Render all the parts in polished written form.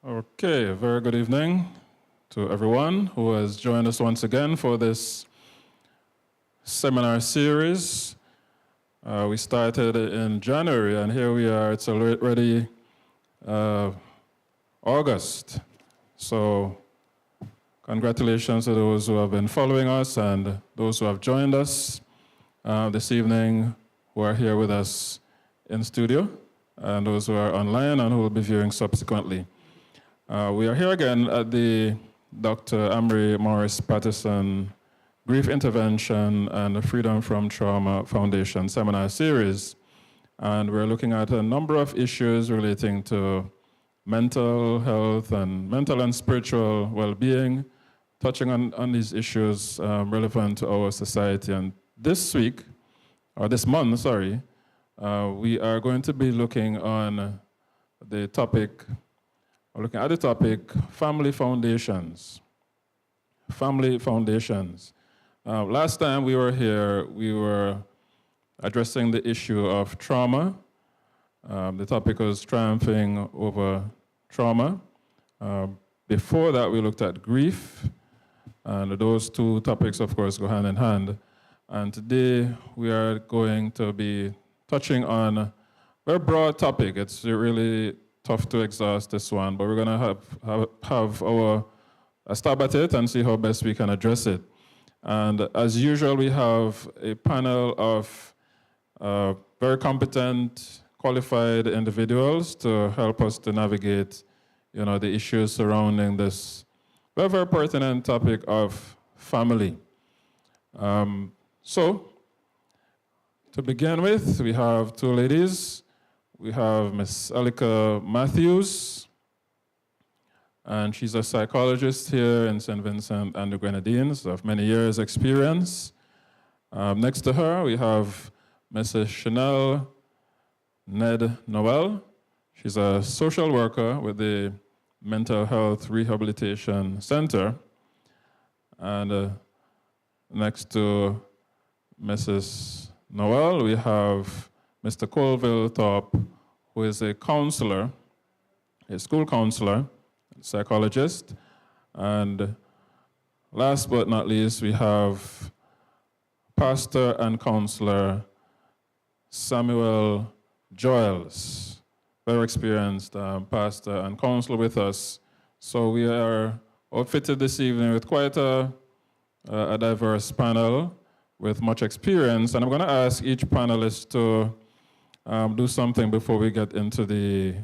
Okay, very good evening to everyone who has joined us once again for this seminar series. We started in January, and here we are. It's already August. So congratulations to those who have been following us and those who have joined us this evening, who are here with us in studio, and those who are online and who will be viewing subsequently. We are here again at the Dr. AMRIE Morris-Patterson Grief Intervention and Freedom from Trauma Foundation Seminar Series. And we're looking at a number of issues relating to mental health and mental and spiritual well-being, touching on these issues relevant to our society. And this week, or this month, sorry, we are going to be looking at the topic, family foundations. Family foundations. Last time we were here, we were addressing the issue of trauma. The topic was triumphing over trauma. Before that, we looked at grief. And those two topics, of course, go hand in hand. And today, we are going to be touching on a very broad topic. It's really tough to exhaust this one, but we're going to have a stab at it and see how best we can address it. And as usual, we have a panel of very competent, qualified individuals to help us to navigate, the issues surrounding this very, very pertinent topic of family. So, to begin with, we have two ladies. We have Miss Elika Matthews, and she's a psychologist here in St. Vincent and the Grenadines of many years' experience. Next to her, we have Mrs. Chanel Ned Noel. She's a social worker with the Mental Health Rehabilitation Center. And next to Mrs. Noel, we have Mr. Colville Thorpe, who is a counselor, a school counselor, psychologist. And last but not least, we have pastor and counselor Samuel Joyles, very experienced pastor and counselor with us. So we are outfitted this evening with quite a diverse panel with much experience. And I'm going to ask each panelist to do something before we get into the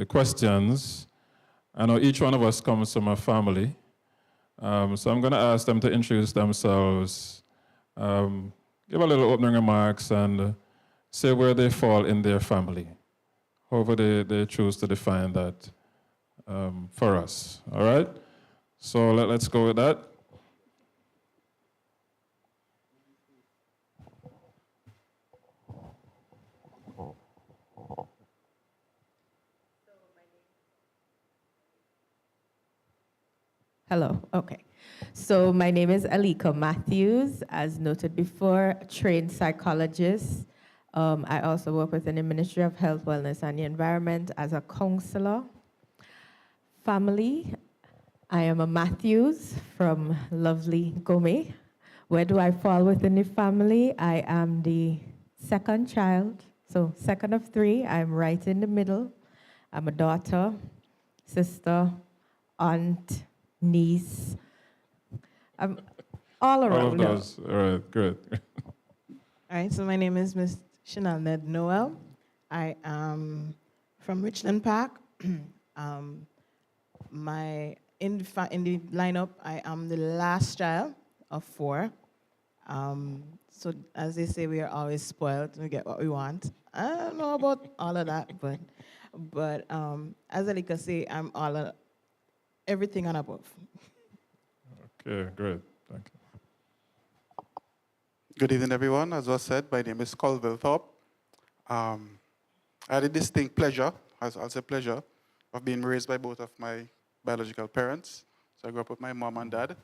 questions. I know each one of us comes from a family, so I'm going to ask them to introduce themselves, give a little opening remarks, and say where they fall in their family, however they choose to define that for us. All right? So let's go with that. Hello, okay. So my name is Elika Matthews, as noted before, trained psychologist. I also work within the Ministry of Health, Wellness, and the Environment as a counselor. Family, I am a Matthews from lovely Gome. Where do I fall within the family? I am the second child, so second of three. I'm right in the middle. I'm a daughter, sister, aunt, niece. I'm all around. All of those. All right, good. All right, so my name is Miss Chanel Ned Noel. I am from Richland Park. In the lineup, I am the last child of four. So as they say, we are always spoiled. We get what we want. I don't know about all of that, but as Alika say, I'm everything and above. Okay, great. Thank you. Good evening, everyone. As was said, my name is Colville Thorpe. I had a distinct pleasure, I'll say pleasure, of being raised by both of my biological parents. So I grew up with my mom and dad.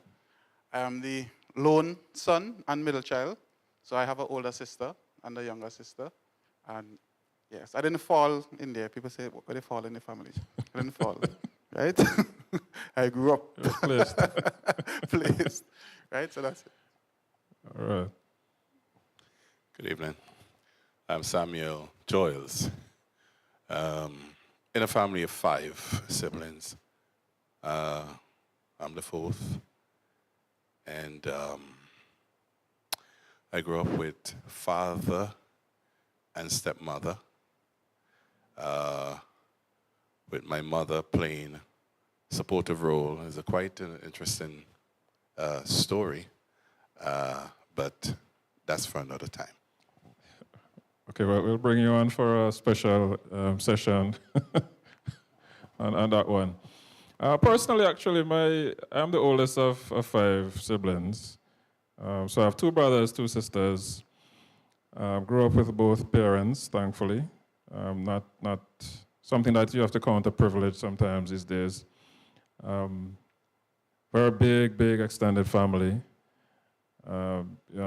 I am the lone son and middle child. So I have an older sister and a younger sister. And yes, I didn't fall in there. People say, where they fall in the family. I didn't fall. right? I grew up You're placed. placed, right? So that's it. All right. Good evening. I'm Samuel Joyles. In a family of 5 siblings, I'm the 4th. And I grew up with father and stepmother, with my mother playing supportive role. It's a quite an interesting story, but that's for another time. Okay, well, we'll bring you on for a special session on that one. Personally, actually, I'm the oldest of 5 siblings. So I have 2 brothers, 2 sisters. Grew up with both parents, thankfully. Not something that you have to count a privilege sometimes these days. Very big extended family.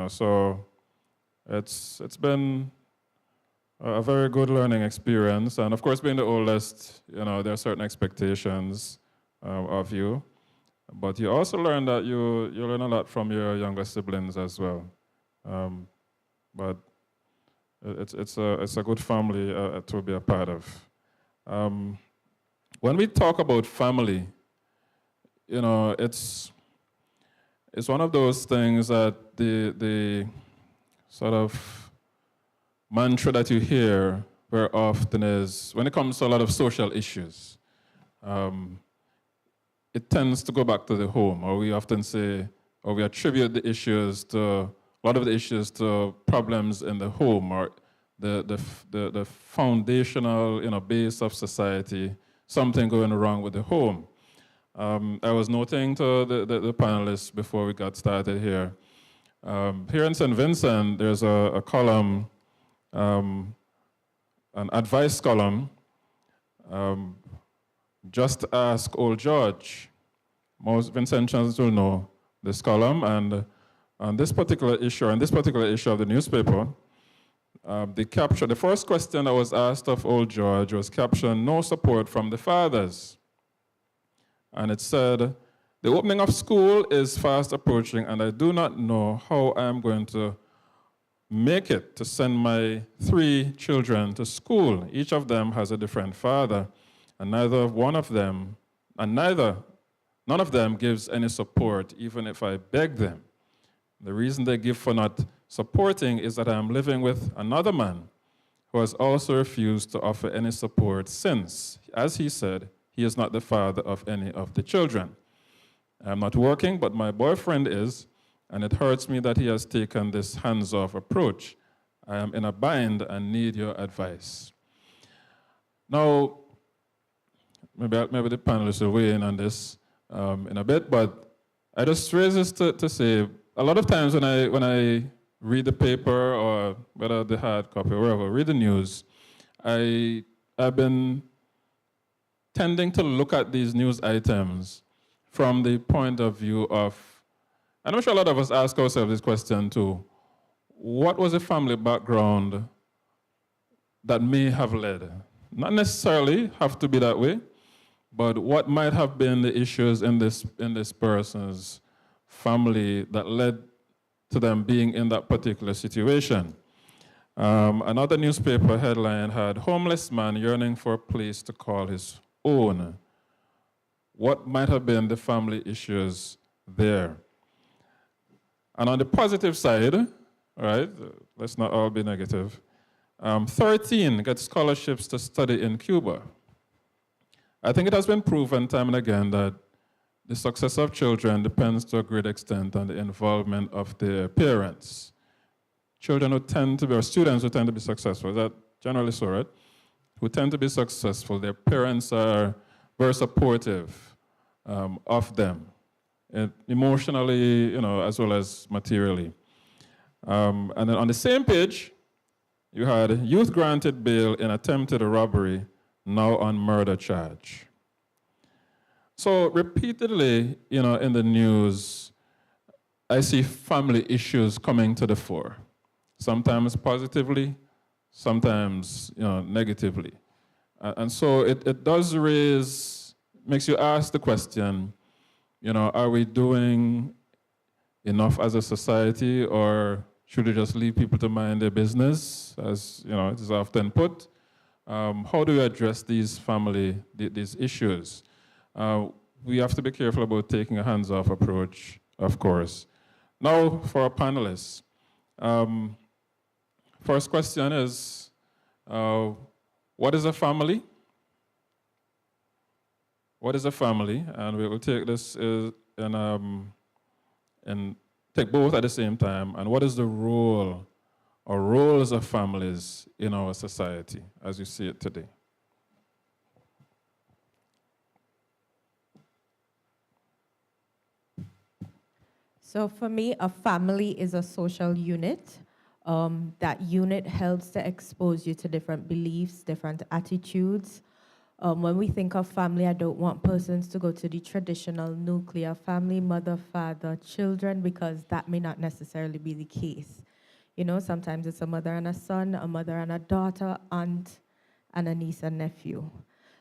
So it's been a very good learning experience. And of course, being the oldest, there are certain expectations of you. But you also learn that you learn a lot from your younger siblings as well. But it's a good family to be a part of. When we talk about family, it's one of those things that the sort of mantra that you hear very often is, when it comes to a lot of social issues, it tends to go back to the home, or we often say, or we attribute a lot of the issues to problems in the home, or the foundational base of society, something going wrong with the home. I was noting to the panelists before we got started here. Here in St. Vincent, there's a column, an advice column, Just Ask Old George. Most Vincentians will know this column, and on this particular issue of the newspaper, the first question that was asked of Old George was captioned, "No support from the fathers." And it said, "The opening of school is fast approaching, and I do not know how I am going to make it to send my 3 children to school. Each of them has a different father, and none of them gives any support, even if I beg them. The reason they give for not supporting is that I am living with another man who has also refused to offer any support since, as he said, he is not the father of any of the children. I'm not working, but my boyfriend is, and it hurts me that he has taken this hands-off approach. I am in a bind and need your advice." Now, maybe the panelists will weigh in on this in a bit, but I just raise this to say, a lot of times when I read the paper, or whether the hard copy or wherever, read the news, I've been tending to look at these news items from the point of view of, and I'm sure a lot of us ask ourselves this question too, what was the family background that may have led? Not necessarily have to be that way, but what might have been the issues in this person's family that led to them being in that particular situation. Another newspaper headline had, "Homeless man yearning for a place to call his own." What might have been the family issues there? And on the positive side, all right, let's not all be negative, 13 get scholarships to study in Cuba. I think it has been proven time and again that the success of children depends to a great extent on the involvement of their parents. Children who tend to be, or students who tend to be successful, is that generally so, right? Who tend to be successful, their parents are very supportive of them, emotionally, as well as materially. And then on the same page, you had youth granted bail in attempted robbery, now on murder charge. So repeatedly, in the news, I see family issues coming to the fore. Sometimes positively, sometimes negatively. And so it does raise makes you ask the question, are we doing enough as a society, or should we just leave people to mind their business, as it is often put? How do we address these these issues? We have to be careful about taking a hands-off approach, of course. Now, for our panelists. First question is, what is a family? What is a family? And we will take this and take both at the same time. And what is the role or roles of families in our society as you see it today? So for me, a family is a social unit. That unit helps to expose you to different beliefs, different attitudes. When we think of family, I don't want persons to go to the traditional nuclear family, mother, father, children, because that may not necessarily be the case. Sometimes it's a mother and a son, a mother and a daughter, aunt, and a niece and nephew.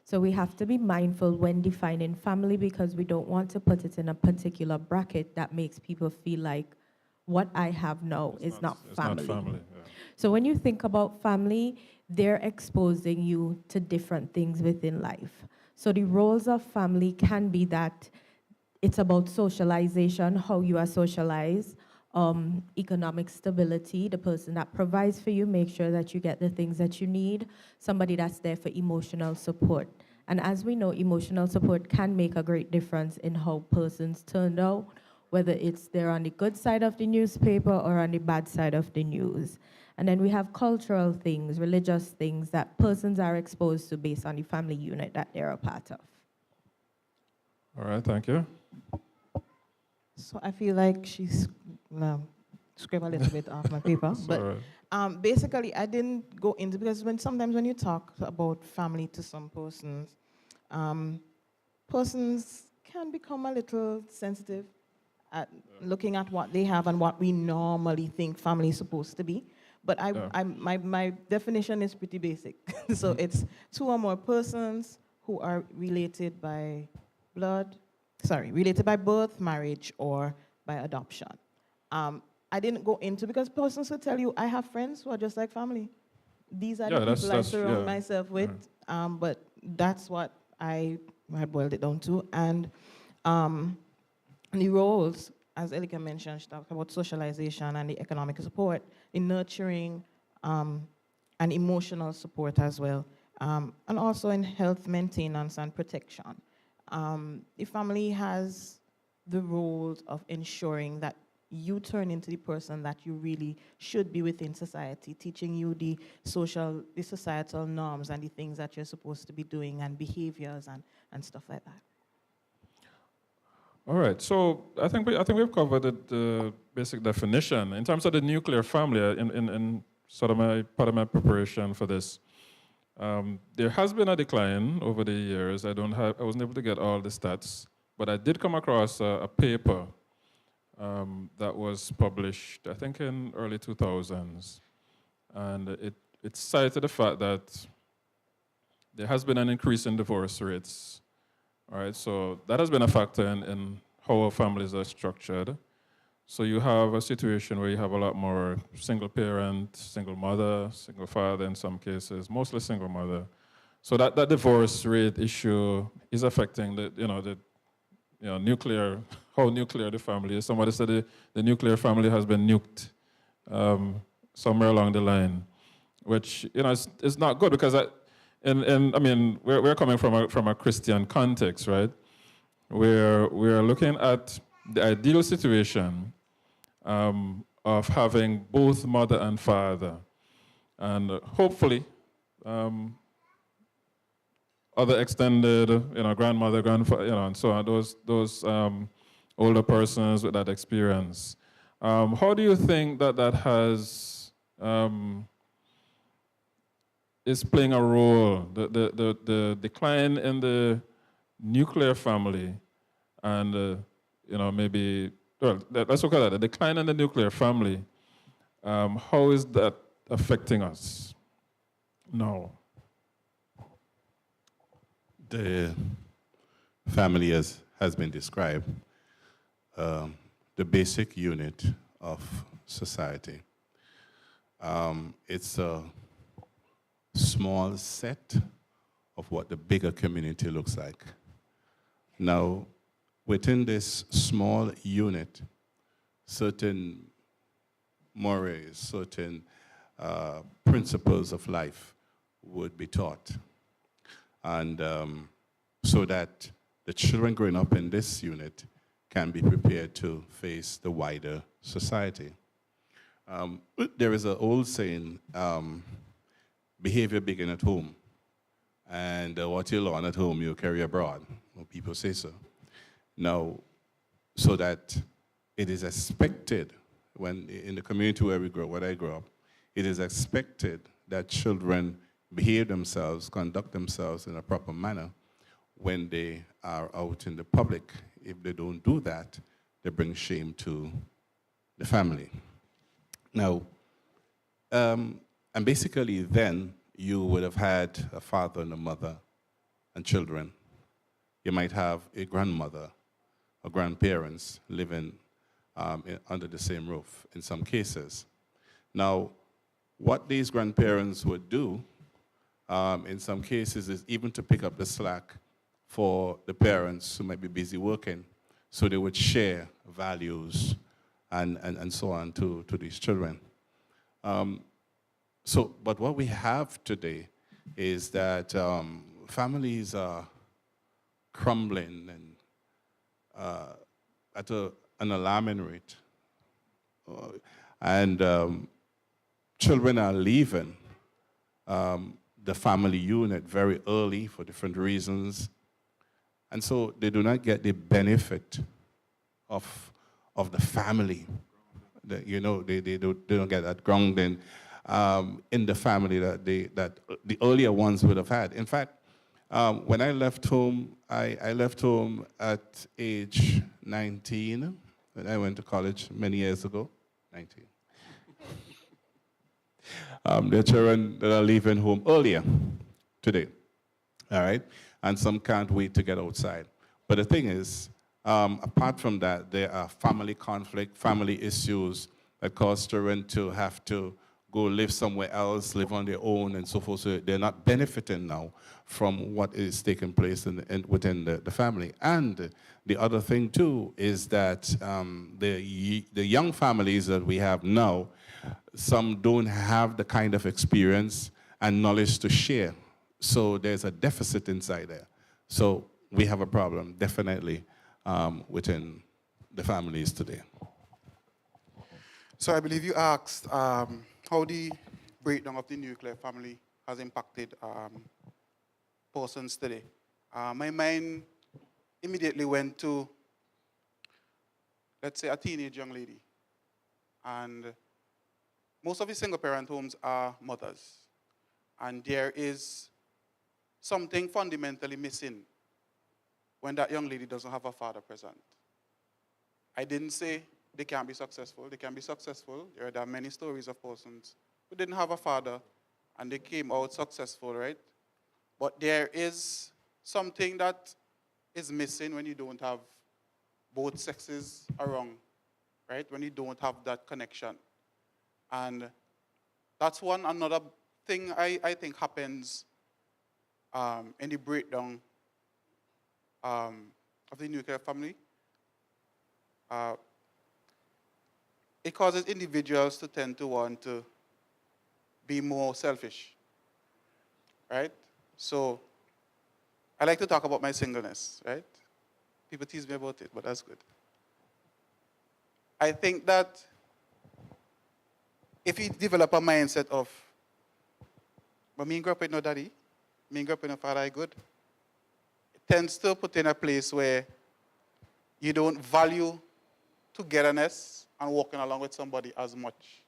So we have to be mindful when defining family, because we don't want to put it in a particular bracket that makes people feel like what I have now is not family. It's not family, yeah. So when you think about family, they're exposing you to different things within life. So the roles of family can be that it's about socialization, how you are socialized, economic stability, the person that provides for you, make sure that you get the things that you need, somebody that's there for emotional support. And as we know, emotional support can make a great difference in how persons turn out, whether it's they're on the good side of the newspaper or on the bad side of the news. And then we have cultural things, religious things that persons are exposed to based on the family unit that they're a part of. All right, thank you. So I feel like she's scrape a little bit off my paper. But right. Basically, I didn't go into, because sometimes when you talk about family to some persons, persons can become a little sensitive at looking at what they have and what we normally think family is supposed to be. But my definition is pretty basic. So it's two or more persons who are related by related by birth, marriage, or by adoption. I didn't go into, because persons will tell you, I have friends who are just like family. These are the people I surround myself with. But that's what I boiled it down to. And the roles, as Elika mentioned, she talked about socialization and the economic support, the nurturing and emotional support as well, and also in health maintenance and protection. The family has the roles of ensuring that you turn into the person that you really should be within society, teaching you the societal norms and the things that you're supposed to be doing and behaviors and stuff like that. All right, so I think we've covered the basic definition. In terms of the nuclear family, in sort of part of my preparation for this, there has been a decline over the years. I wasn't able to get all the stats, but I did come across a paper that was published, I think, in early 2000s, and it cited the fact that there has been an increase in divorce rates. All right, so that has been a factor in how our families are structured. So you have a situation where you have a lot more single parent, single mother, single father in some cases, mostly single mother. So that divorce rate issue is affecting nuclear, how nuclear the family is. Somebody said the nuclear family has been nuked somewhere along the line, which is not good, because we're coming from a Christian context, right? Where we're looking at the ideal situation of having both mother and father, and hopefully other extended, grandmother, grandfather, and so on. Those older persons with that experience. How do you think that has is playing a role, the decline in the nuclear family, and maybe, let's look at that, the decline in the nuclear family, how is that affecting us now? The family has been described, the basic unit of society. It's a small set of what the bigger community looks like. Now, within this small unit, certain mores, certain principles of life would be taught. And so that the children growing up in this unit can be prepared to face the wider society. There is an old saying, behavior begins at home, and what you learn at home, you carry abroad. Well, people say so. Now, so that it is expected, when in the community where I grew up, it is expected that children behave themselves, conduct themselves in a proper manner when they are out in the public. If they don't do that, they bring shame to the family. Now, and basically then you would have had a father and a mother and children. You might have a grandmother or grandparents living under the same roof in some cases. Now, what these grandparents would do in some cases is even to pick up the slack for the parents who might be busy working, so they would share values and so on to these children. But what we have today is that families are crumbling and at an alarming rate. And children are leaving the family unit very early for different reasons. And so they do not get the benefit of the family. They don't get that grounding in the family that the earlier ones would have had. In fact, when I left home, I left home at age 19. When I went to college many years ago, 19. There are children that are leaving home earlier today, all right? And some can't wait to get outside. But the thing is, apart from that, there are family conflict, family issues that cause children to have to go live somewhere else, live on their own, and so forth. So they're not benefiting now from what is taking place within the family. And the other thing, too, is that the young families that we have now, some don't have the kind of experience and knowledge to share. So there's a deficit inside there. So we have a problem, definitely, within the families today. So I believe you asked how the breakdown of the nuclear family has impacted persons today. My mind immediately went to, let's say, a teenage young lady. And most of the single-parent homes are mothers. And there is something fundamentally missing when that young lady doesn't have a father present. I didn't say they can't be successful. They can be successful. There are many stories of persons who didn't have a father and they came out successful, right? But there is something that is missing when you don't have both sexes around, right? When you don't have that connection. And that's another thing I think happens in the breakdown of the nuclear family. It causes individuals to tend to want to be more selfish, right? So I like to talk about my singleness, right? People tease me about it, but that's good. I think that if you develop a mindset of, but me grew up with no daddy, me grew up with no father, I good, it tends to put in a place where you don't value togetherness and walking along with somebody as much,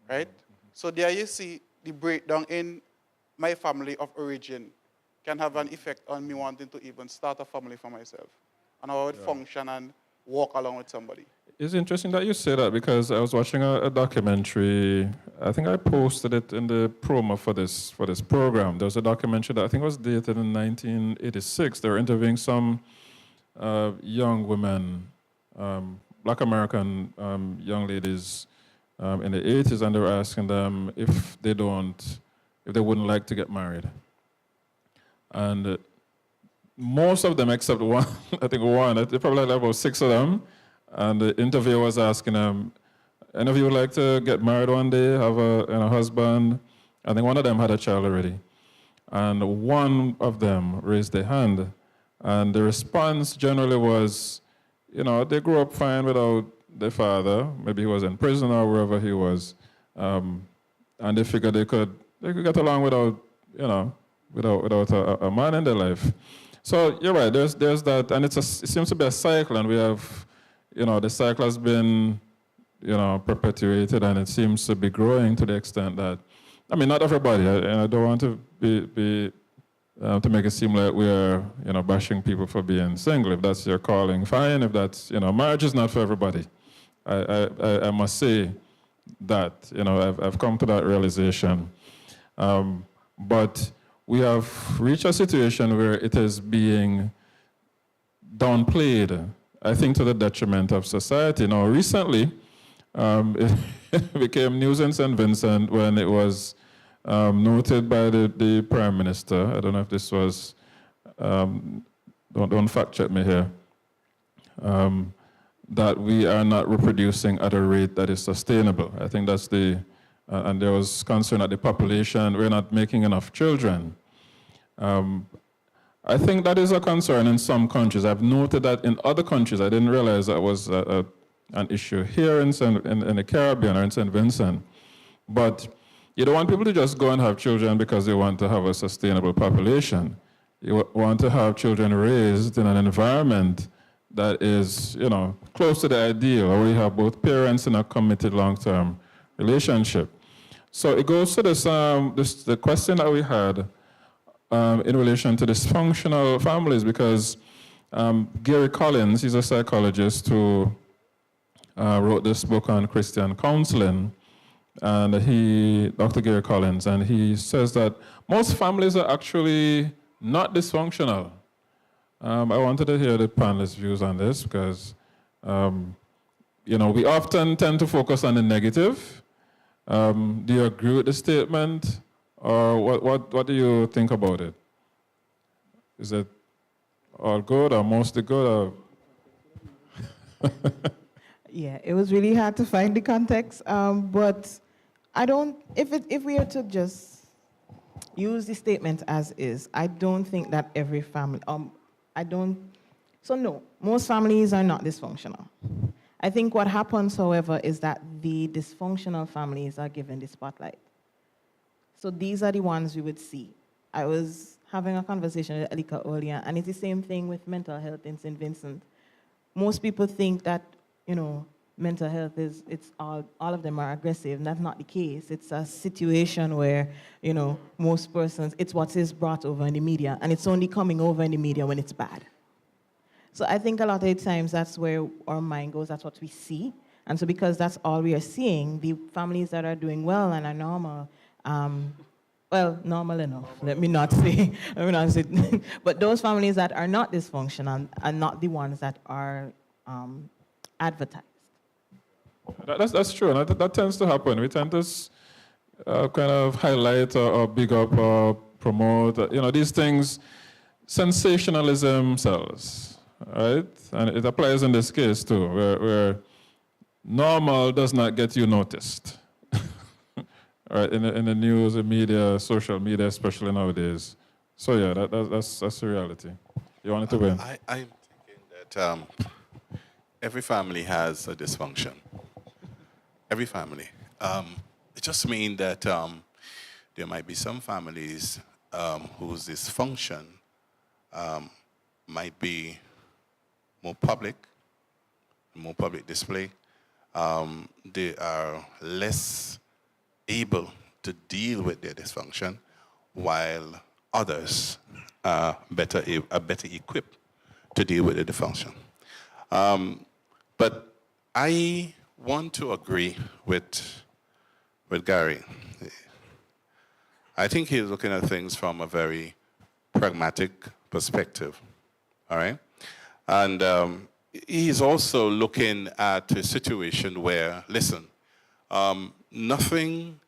right? So there you see the breakdown in my family of origin can have an effect on me wanting to even start a family for myself and how I would function and walk along with somebody. It's interesting that you say that because I was watching a documentary. I think I posted it in the promo for this program. There was a documentary that I think was dated in 1986. They were interviewing some young women, Black American young ladies in the 80s, and they were asking them if they wouldn't like to get married. And most of them, except one, I think one, they probably had about 6 of them. And the interviewer was asking them, any of you would like to get married one day, have a husband? I think one of them had a child already. And one of them raised their hand. And the response generally was, they grew up fine without their father. Maybe he was in prison or wherever he was. And they figured they could get along without a man in their life. So you're right, there's that, and it seems to be a cycle, and we have, the cycle has been, perpetuated, and it seems to be growing to the extent that, not everybody, and I don't want to be to make it seem like we're, bashing people for being single. If that's your calling, fine. If that's, marriage is not for everybody. I must say that, I've come to that realization. But we have reached a situation where it is being downplayed, I think, to the detriment of society. Now, recently, it became news in St. Vincent when it was noted by the Prime Minister. I don't know if this was, don't fact check me here, that we are not reproducing at a rate that is sustainable. I think that's and there was concern at the population, we're not making enough children. I think that is a concern in some countries. I've noted that in other countries. I didn't realize that was an issue here in the Caribbean or in St. Vincent. But you don't want people to just go and have children because they want to have a sustainable population. You want to have children raised in an environment that is, close to the ideal, where you have both parents in a committed long-term relationship. So it goes to the question that we had in relation to dysfunctional families, because Gary Collins, he's a psychologist who wrote this book on Christian counseling, and Dr. Gary Collins, and he says that most families are actually not dysfunctional. I wanted to hear the panelists' views on this because, we often tend to focus on the negative. Do you agree with the statement, or what do you think about it? Is it all good or mostly good? Or Yeah, it was really hard to find the context, but I don't. If we are to just use the statement as is, I don't think that every family. So no, most families are not dysfunctional. I think what happens, however, is that the dysfunctional families are given the spotlight. So these are the ones we would see. I was having a conversation with Elika earlier, and it's the same thing with mental health in St. Vincent. Most people think that, mental health it's all of them are aggressive, and that's not the case. It's a situation where, most persons, it's what is brought over in the media, and it's only coming over in the media when it's bad. So I think a lot of the times that's where our mind goes, that's what we see. And so because that's all we are seeing, the families that are doing well and are normal, normal enough, let me not say, but those families that are not dysfunctional are not the ones that are advertised. That's true, and that tends to happen. We tend to kind of highlight or big up or promote, these things, sensationalism sells. Right? And it applies in this case too, where normal does not get you noticed. Right? In the news, the media, social media, especially nowadays. So yeah, that's the reality. You wanted to win? I'm thinking that every family has a dysfunction. Every family. It just means that there might be some families whose dysfunction might be more public display. They are less able to deal with their dysfunction, while others are better equipped to deal with the dysfunction. But I want to agree with Gary. I think he's looking at things from a very pragmatic perspective, all right? And he's also looking at a situation where, listen, nothing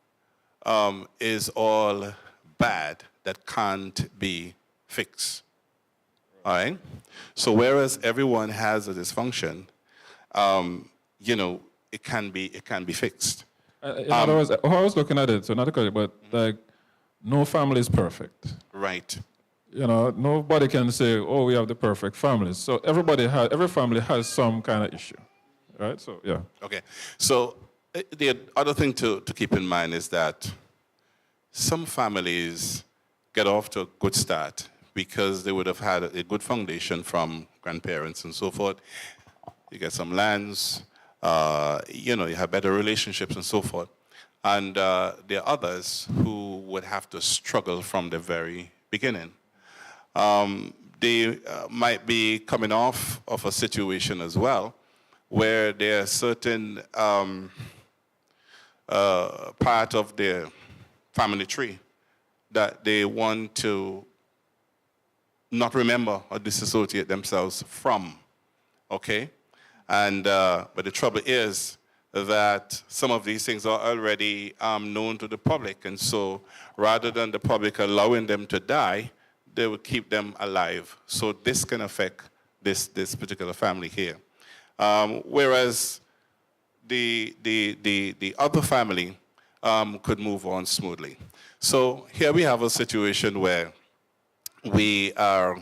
is all bad that can't be fixed, all right? So whereas everyone has a dysfunction, you know, it can be fixed. In other words, how I was looking at it, so not to cut it, but like, no family is perfect. Right. You know, nobody can say, oh, we have the perfect families. So every family has some kind of issue, right? So, yeah. Okay. So the other thing to keep in mind is that some families get off to a good start because they would have had a good foundation from grandparents and so forth. You get some lands, you know, you have better relationships and so forth. And there are others who would have to struggle from the very beginning. They might be coming off of a situation as well where there are certain part of their family tree that they want to not remember or disassociate themselves from, okay? And but the trouble is that some of these things are already known to the public, and so rather than the public allowing them to die, they will keep them alive. So this can affect this particular family here. Whereas the other family could move on smoothly. So here we have a situation where we are,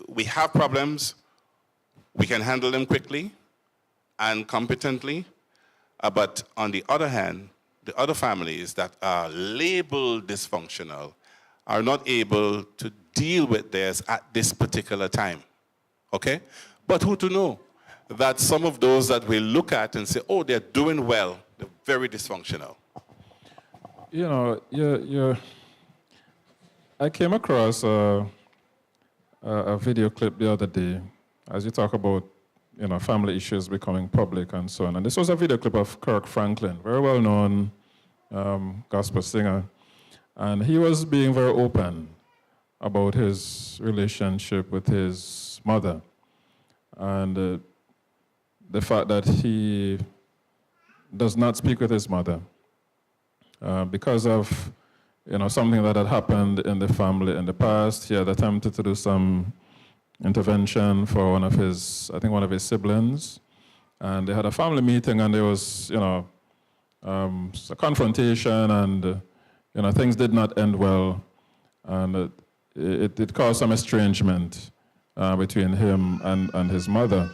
we have problems, we can handle them quickly and competently, but on the other hand, the other families that are labeled dysfunctional are not able to deal with theirs at this particular time, okay? But who to know that some of those that we look at and say, oh, they're doing well, they're very dysfunctional. You know, I came across a video clip the other day as you talk about, you know, family issues becoming public and so on. And this was a video clip of Kirk Franklin, very well-known gospel singer. And he was being very open about his relationship with his mother and the fact that he does not speak with his mother because of, you know, something that had happened in the family in the past. He had attempted to do some intervention for one of his siblings, and they had a family meeting, and there was, you know, a confrontation, and you know, things did not end well, and it caused some estrangement between him and his mother.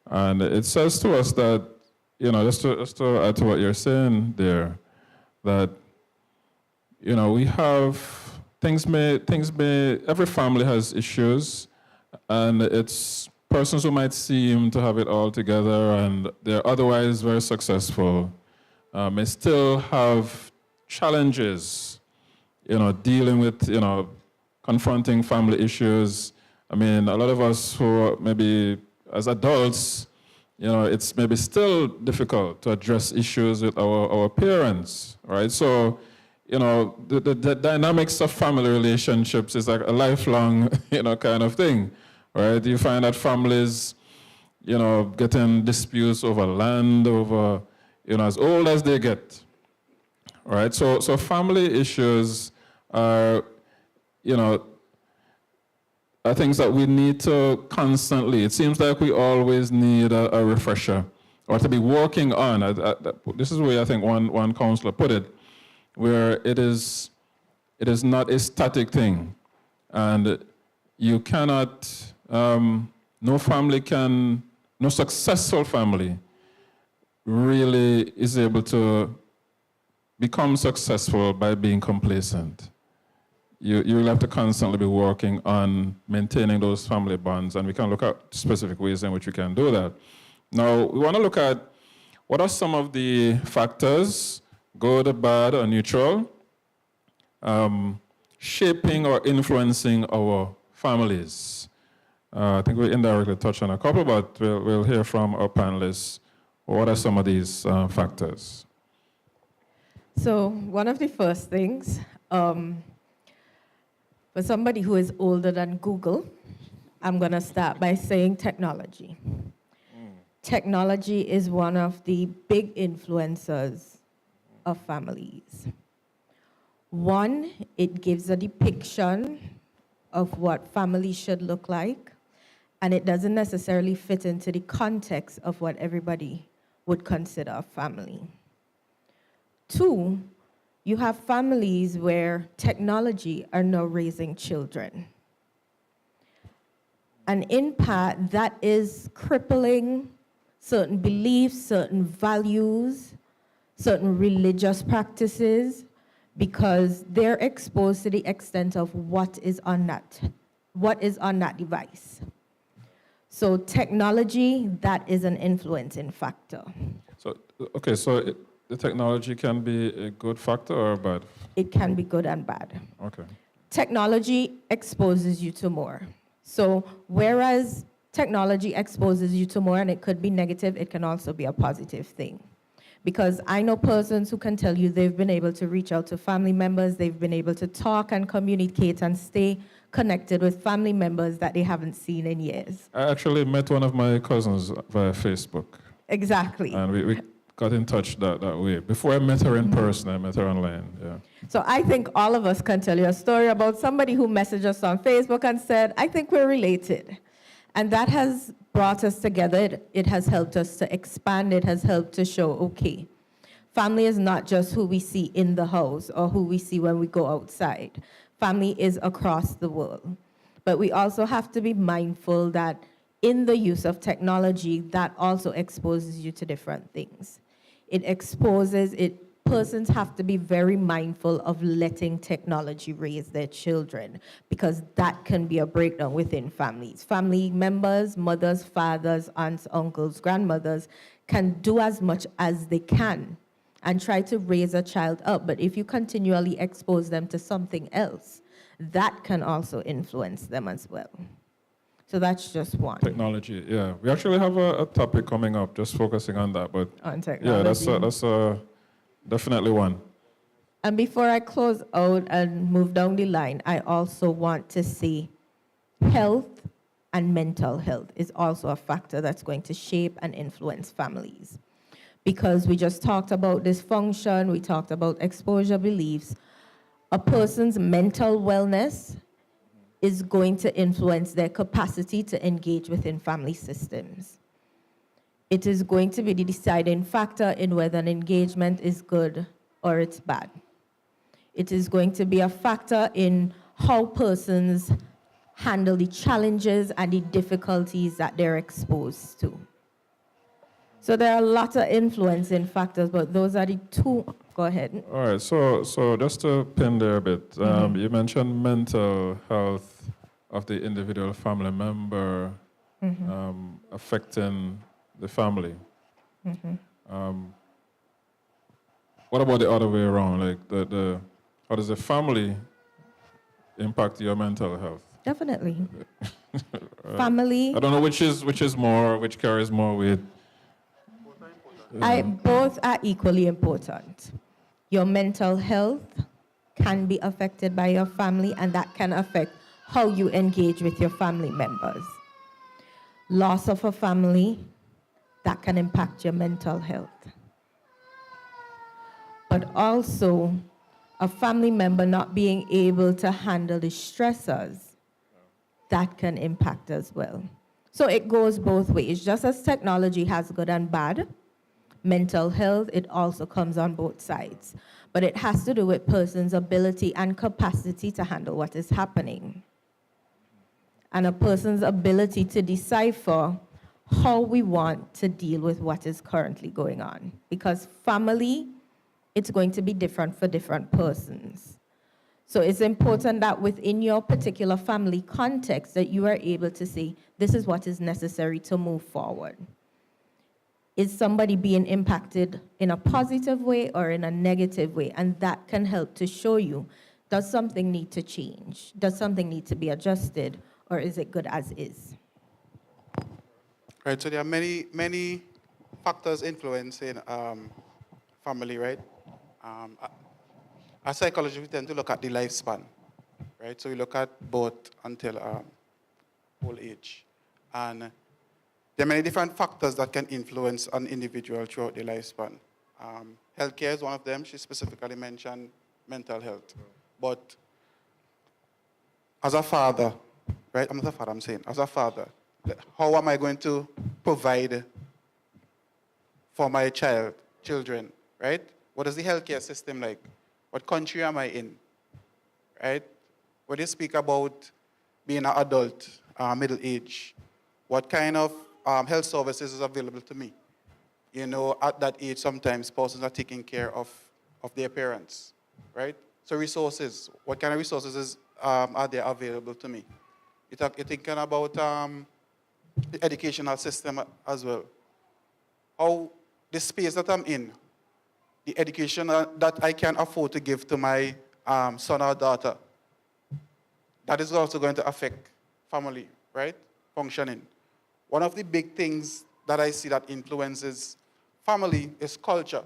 And it says to us that, you know, just to add to what you're saying there, that, you know, we have things may every family has issues, and it's persons who might seem to have it all together and they're otherwise very successful may still have challenges, you know, dealing with, you know, confronting family issues. I mean, a lot of us who maybe as adults, you know, it's maybe still difficult to address issues with our parents, right? So, you know, the dynamics of family relationships is like a lifelong, you know, kind of thing, right? You find that families, you know, getting disputes over land, over, you know, as old as they get, right? So family issues are, you know, are things that we need to constantly, it seems like we always need a refresher or to be working on. This is the way I think one counselor put it, where it is not a static thing. And you cannot, no successful family really is able to become successful by being complacent. You will have to constantly be working on maintaining those family bonds, and we can look at specific ways in which we can do that. Now, we want to look at what are some of the factors, good, bad, or neutral, shaping or influencing our families. I think we indirectly touched on a couple, but we'll hear from our panelists. What are some of these factors? So one of the first things, for somebody who is older than Google, I'm going to start by saying technology. Technology is one of the big influencers of families. One, it gives a depiction of what family should look like, and it doesn't necessarily fit into the context of what everybody would consider a family. Two, you have families where technology are now raising children. And in part, that is crippling certain beliefs, certain values, certain religious practices, because they're exposed to the extent of what is on that device. So technology, that is an influencing factor. So, okay, so the technology can be a good factor or a bad? It can be good and bad. Okay. Technology exposes you to more. So whereas technology exposes you to more, and it could be negative, it can also be a positive thing. Because I know persons who can tell you they've been able to reach out to family members, they've been able to talk and communicate and stay connected with family members that they haven't seen in years. I actually met one of my cousins via Facebook. Exactly. And we got in touch that way. Before I met her in person, I met her online, yeah. So I think all of us can tell you a story about somebody who messaged us on Facebook and said, I think we're related. And that has brought us together. It has helped us to expand. It has helped to show, okay, family is not just who we see in the house or who we see when we go outside. Family is across the world. But we also have to be mindful that in the use of technology, that also exposes you to different things. Persons have to be very mindful of letting technology raise their children, because that can be a breakdown within families. Family members, mothers, fathers, aunts, uncles, grandmothers can do as much as they can and try to raise a child up. But if you continually expose them to something else, that can also influence them as well. So that's just one. Technology, yeah. We actually have a topic coming up just focusing on that. But On technology. yeah, that's definitely one. And before I close out and move down the line, I also want to say health and mental health is also a factor that's going to shape and influence families. Because we just talked about dysfunction, we talked about exposure beliefs. A person's mental wellness is going to influence their capacity to engage within family systems. It is going to be the deciding factor in whether an engagement is good or it's bad. It is going to be a factor in how persons handle the challenges and the difficulties that they're exposed to. So there are a lot of influencing factors, but those are the two. Go ahead. All right, so just to pin there a bit, you mentioned mental health of the individual family member affecting the family. What about the other way around? Like how does the family impact your mental health? Definitely. Family. I don't know which carries more weight. Both are equally important. Your mental health can be affected by your family, and that can affect how you engage with your family members. Loss of a family, that can impact your mental health. But also, a family member not being able to handle the stressors, that can impact as well. So it goes both ways. Just as technology has good and bad, mental health, it also comes on both sides. But it has to do with person's ability and capacity to handle what is happening. And a person's ability to decipher how we want to deal with what is currently going on. Because family, it's going to be different for different persons. So it's important that within your particular family context that you are able to say, this is what is necessary to move forward. Is somebody being impacted in a positive way or in a negative way? And that can help to show you, does something need to change? Does something need to be adjusted? Or is it good as is? Right, so there are many factors influencing family, right? Um, as psychologists, we tend to look at the lifespan, right? So we look at birth until old age. And there are many different factors that can influence an individual throughout the lifespan. Healthcare is one of them. She specifically mentioned mental health. But as a father, right? I'm not a father, I'm saying, as a father, how am I going to provide for my children, right? What is the healthcare system like? What country am I in, right? When you speak about being an adult, middle age, what kind of health services is available to me? You know, at that age, sometimes spouses are taking care of their parents, right? So resources, what kind of resources are there available to me? You're thinking about the educational system as well. How the space that I'm in, the education that I can afford to give to my son or daughter, that is also going to affect family, right? Functioning. One of the big things that I see that influences family is culture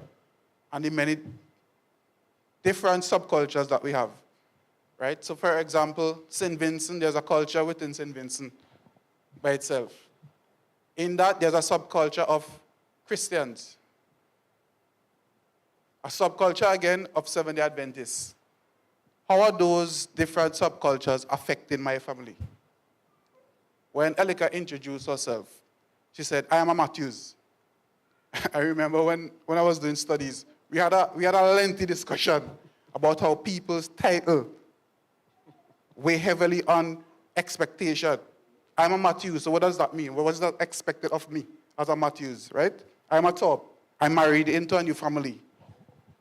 and the many different subcultures that we have, right? So for example, St. Vincent, there's a culture within St. Vincent by itself. In that, there's a subculture of Christians. A subculture, again, of Seventh-day Adventists. How are those different subcultures affecting my family? When Elika introduced herself, she said, I am a Matthews. I remember when I was doing studies, we had a lengthy discussion about how people's title weigh heavily on expectation. I'm a Matthews, so what does that mean? What was that expected of me as a Matthews, right? I'm a top. I'm married into a new family.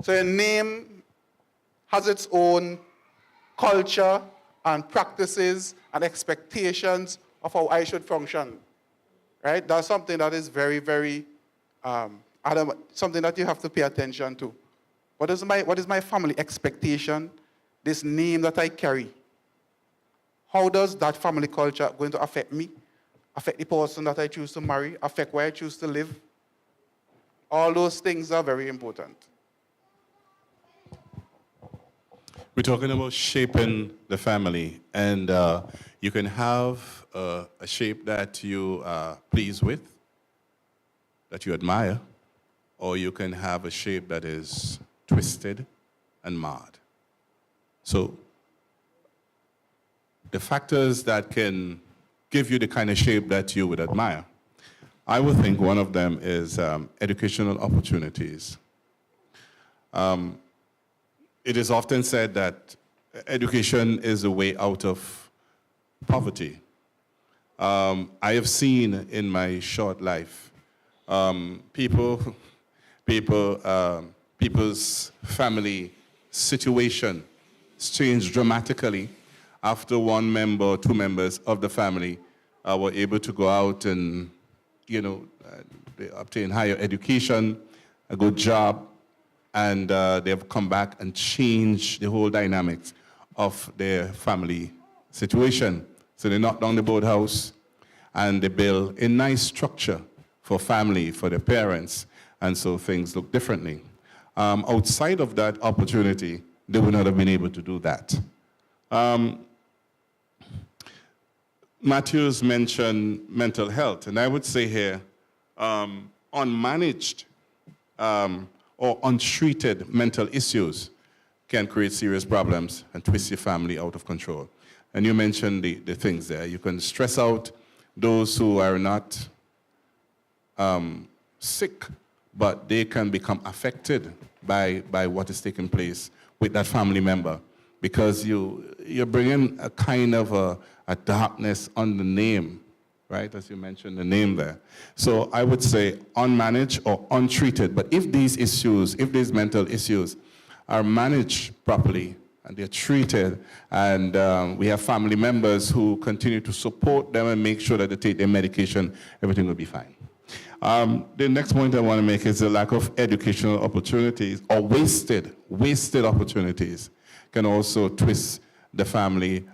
So a name has its own culture and practices and expectations of how I should function, right? That's something that is very, very, something that you have to pay attention to. What is my family expectation, this name that I carry? How does that family culture going to affect me, affect the person that I choose to marry, affect where I choose to live? All those things are very important. We're talking about shaping the family, and you can have a shape that you are pleased with, that you admire, or you can have a shape that is twisted and marred. So the factors that can give you the kind of shape that you would admire, I would think one of them is educational opportunities. It is often said that education is a way out of poverty. I have seen in my short life people's family situation changed dramatically after one member or two members of the family were able to go out and, they obtain higher education, a good job, and they've come back and changed the whole dynamics of their family situation. So they knock down the boathouse and they build a nice structure for family, for their parents, and so things look differently. Outside of that opportunity, they would not have been able to do that. Matthews mentioned mental health, and I would say here, unmanaged or untreated mental issues can create serious problems and twist your family out of control. And you mentioned the things there. You can stress out those who are not sick, but they can become affected by what is taking place with that family member, because you're bringing a kind of a darkness on the name, right, as you mentioned the name there. So I would say unmanaged or untreated, but if these mental issues are managed properly and they're treated, and we have family members who continue to support them and make sure that they take their medication, everything will be fine. The next point I want to make is the lack of educational opportunities, or wasted opportunities, can also twist the family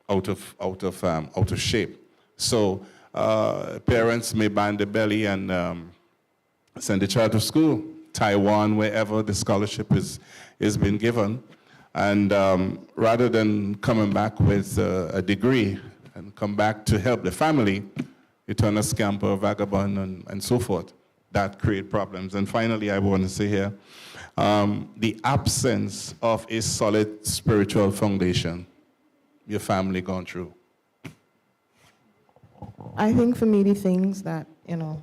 out of shape. So parents may band their belly and send the child to school, Taiwan, wherever the scholarship is being given. And rather than coming back with a degree and come back to help the family, you turn a scamper, a vagabond, and so forth. That create problems. And finally, I want to say here, the absence of a solid spiritual foundation your family gone through. I think for me, the things that,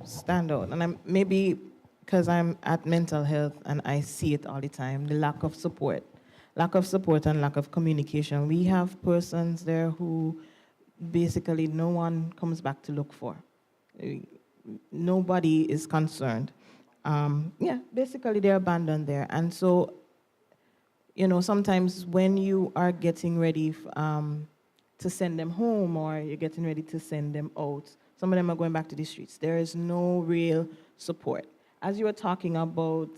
stand out, and maybe because I'm at mental health and I see it all the time, the lack of support and lack of communication. We have persons there who basically no one comes back to look for. Nobody is concerned. Basically they're abandoned there. And so, sometimes when you are getting ready to send them home or you're getting ready to send them out, some of them are going back to the streets. There is no real support. As you were talking about,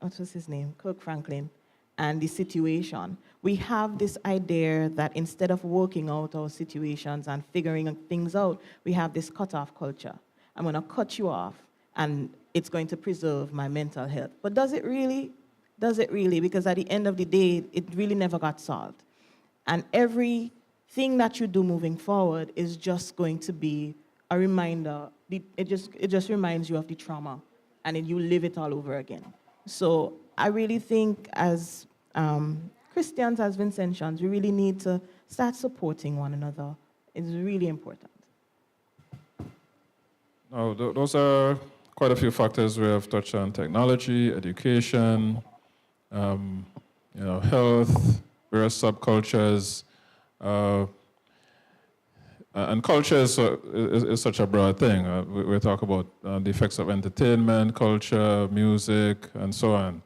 what was his name? Kirk Franklin, and the situation. We have this idea that instead of working out our situations and figuring things out, we have this cut-off culture. I'm going to cut you off, and it's going to preserve my mental health. But does it really? Does it really? Because at the end of the day, it really never got solved. And everything that you do moving forward is just going to be a reminder. It just reminds you of the trauma, and then you live it all over again. So I really think as Christians, as Vincentians, we really need to start supporting one another. It's really important. Now, those are quite a few factors we have touched on: technology, education, health, various subcultures, and culture is such a broad thing. We talk about the effects of entertainment, culture, music, and so on.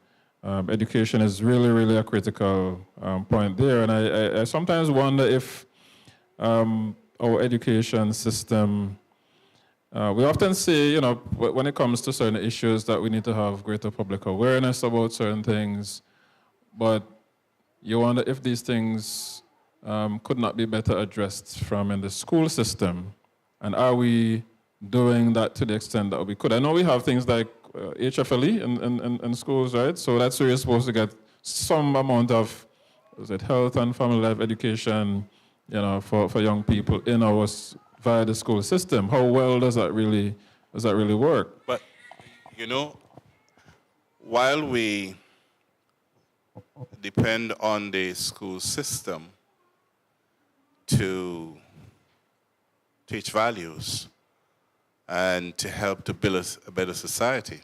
Education is really, really a critical point there. And I sometimes wonder if our education system, we often say, when it comes to certain issues that we need to have greater public awareness about certain things, but you wonder if these things could not be better addressed from in the school system. And are we doing that to the extent that we could? I know we have things like HFLE in schools, right? So that's where you're supposed to get some amount of, health and family life education, for young people via the school system. How well does that really work? But, while we depend on the school system to teach values and to help to build a better society,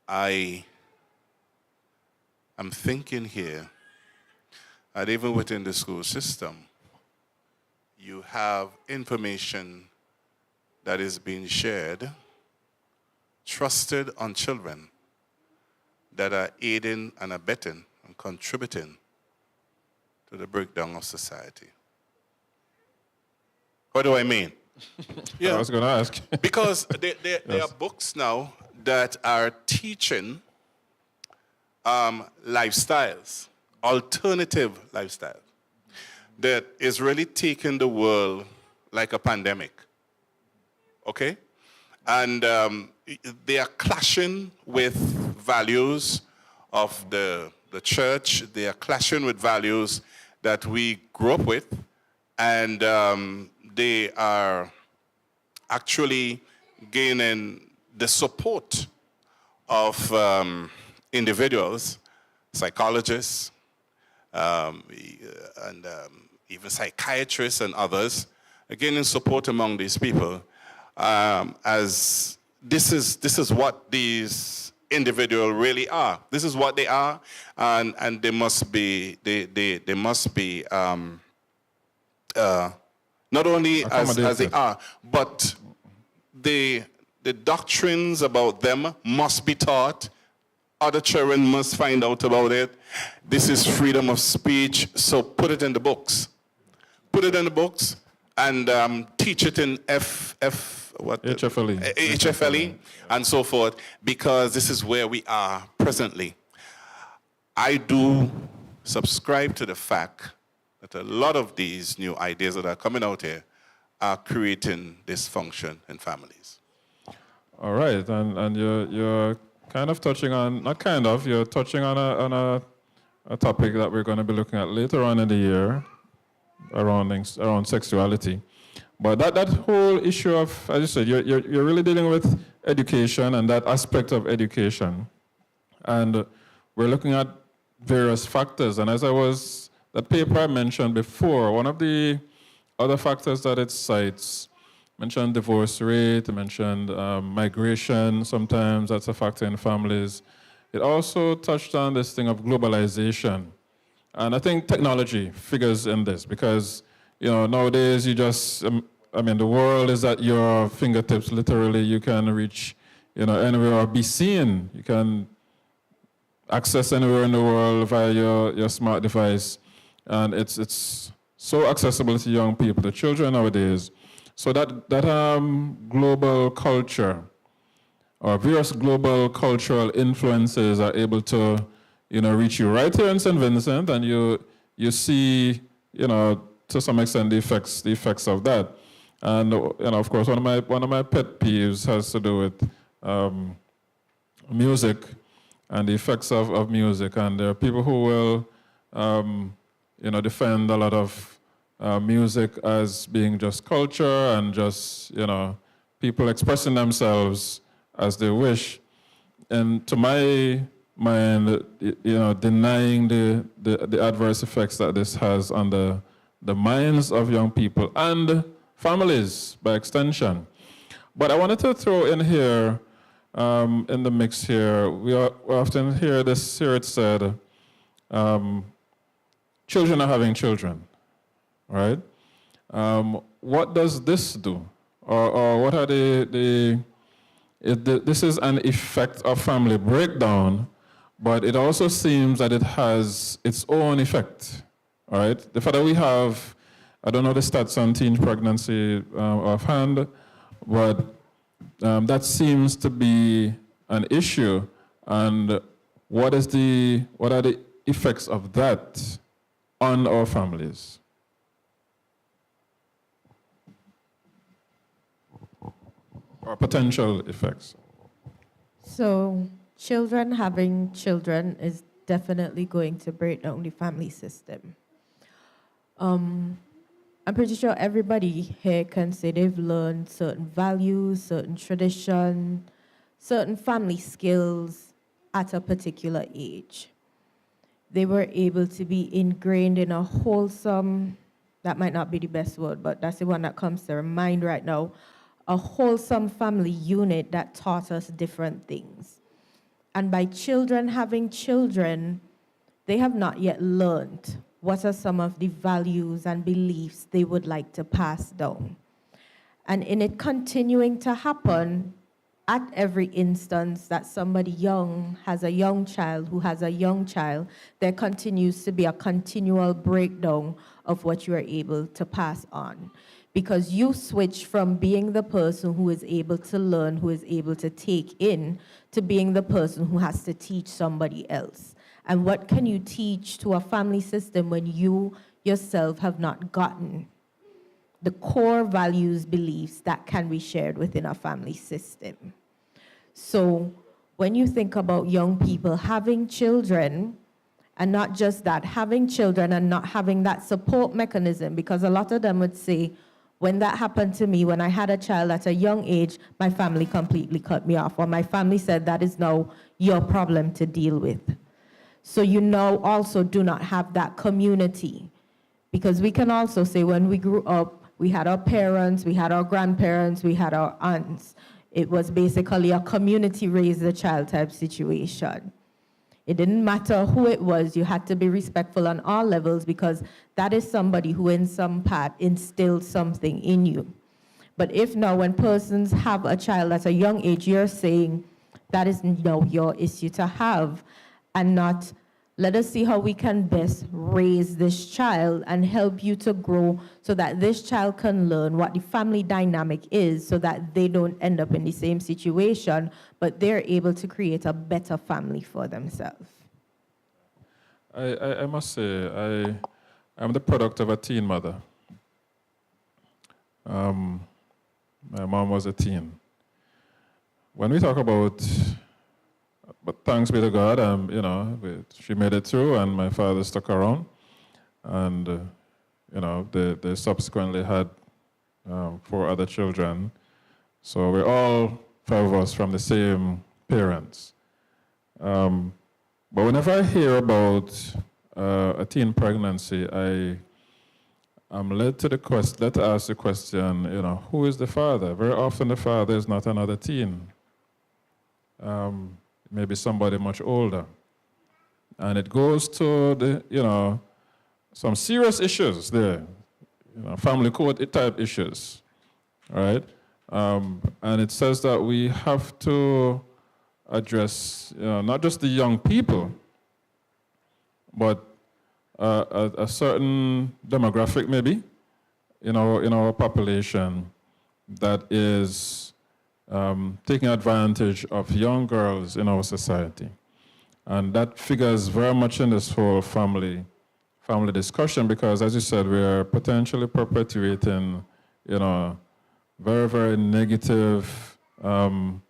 I am thinking here that even within the school system, you have information that is being shared, trusted on children, that are aiding and abetting and contributing to the breakdown of society. What do I mean? I was going to ask. Because there are books now that are teaching lifestyles, alternative lifestyles, that is really taking the world like a pandemic, okay? And they are clashing with values of the church. They are clashing with values that we grew up with. And they are actually gaining the support of individuals, psychologists, and even psychiatrists and others, gaining support among these people, as this is what these individuals really are. This is what they are, and they must be not only as they are, but the doctrines about them must be taught. Other children must find out about it. This is freedom of speech, so put it in the books. Put it in the books and teach it in HFLE and so forth, because this is where we are presently. I do subscribe to the fact that a lot of these new ideas that are coming out here are creating dysfunction in families. All right, and you're kind of touching on, not kind of, you're touching on a topic that we're going to be looking at later on in the year around sexuality. But that whole issue of, as you said, you're really dealing with education and that aspect of education. And we're looking at various factors. And as that paper I mentioned before, one of the other factors that it cites, mentioned divorce rate, it mentioned migration, sometimes that's a factor in families. It also touched on this thing of globalization. And I think technology figures in this because, nowadays you just, the world is at your fingertips, literally. You can reach, anywhere or be seen. You can access anywhere in the world via your smart device. And it's so accessible to young people, to children nowadays. So that global culture or various global cultural influences are able to, reach you right here in St. Vincent, and you see, to some extent the effects of that. And of course, one of my pet peeves has to do with music and the effects of music. And there are people who will, defend a lot of music as being just culture and just, people expressing themselves as they wish. And to my mind, denying the adverse effects that this has on the minds of young people and families by extension. But I wanted to throw in here, in the mix here, we often hear it said, children are having children, right? What does this do? Or what are this is an effect of family breakdown, but it also seems that it has its own effect, all right? The fact that we have, I don't know the stats on teen pregnancy offhand, but that seems to be an issue. And what are the effects of that on our families? Or potential effects? So children having children is definitely going to break down the family system. I'm pretty sure everybody here can say they've learned certain values, certain tradition, certain family skills at a particular age. They were able to be ingrained in a wholesome, that might not be the best word, but that's the one that comes to mind right now, a wholesome family unit that taught us different things. And by children having children, they have not yet learned what are some of the values and beliefs they would like to pass down. And in it continuing to happen, at every instance that somebody young has a young child who has a young child, there continues to be a continual breakdown of what you are able to pass on. Because you switch from being the person who is able to learn, who is able to take in, to being the person who has to teach somebody else. And what can you teach to a family system when you yourself have not gotten the core values, beliefs that can be shared within a family system? So when you think about young people having children, and not just that, having children and not having that support mechanism, because a lot of them would say, when that happened to me, when I had a child at a young age, my family completely cut me off, or my family said that is now your problem to deal with. So you now also do not have that community. Because we can also say when we grew up, we had our parents, we had our grandparents, we had our aunts. It was basically a community raise the child type situation. It didn't matter who it was, you had to be respectful on all levels because that is somebody who in some part instilled something in you. But if now when persons have a child at a young age, you're saying that is now your issue to have and not let us see how we can best raise this child and help you to grow so that this child can learn what the family dynamic is so that they don't end up in the same situation, but they're able to create a better family for themselves. I must say, I'm the product of a teen mother. My mom was a teen. When we talk about, but thanks be to God, you know, she made it through, and my father stuck around, and you know, they subsequently had 4 other children. So we're all 5 of us from the same parents. But whenever I hear about a teen pregnancy, I'm led to ask the question, you know, who is the father? Very often the father is not another teen. Maybe somebody much older. And it goes to the, you know, some serious issues there, you know, family court type issues, right? And it says that we have to address, you know, not just the young people, but a certain demographic maybe in our population that is taking advantage of young girls in our society. And that figures very much in this whole family discussion, because as you said, we are potentially perpetuating, you know, very, very negative you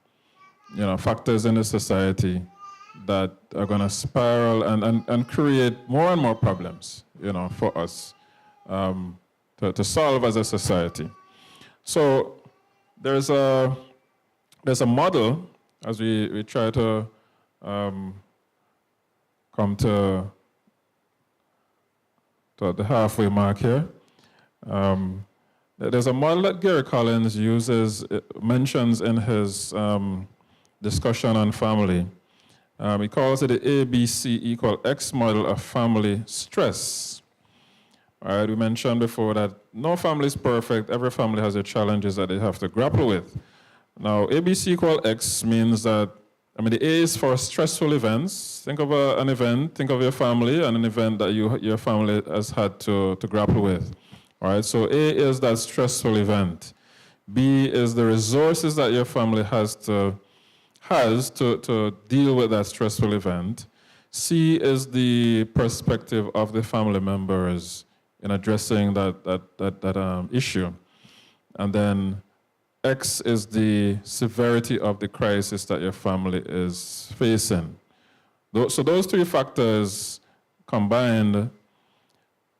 know, factors in the society that are going to spiral and create more and more problems, you know, for us to solve as a society. So there's a model as we try to come to the halfway mark here. There's a model that Gary Collins mentions in his discussion on family. He calls it the ABC=X model of family stress. All right, we mentioned before that no family is perfect. Every family has their challenges that they have to grapple with. Now, ABC=X means that, I mean, the A is for stressful events. Think of an event, think of your family, and an event that your family has had to grapple with. All right, so A is that stressful event. B is the resources that your family has to deal with that stressful event. C is the perspective of the family members in addressing that issue. And then X is the severity of the crisis that your family is facing. So those 3 factors combined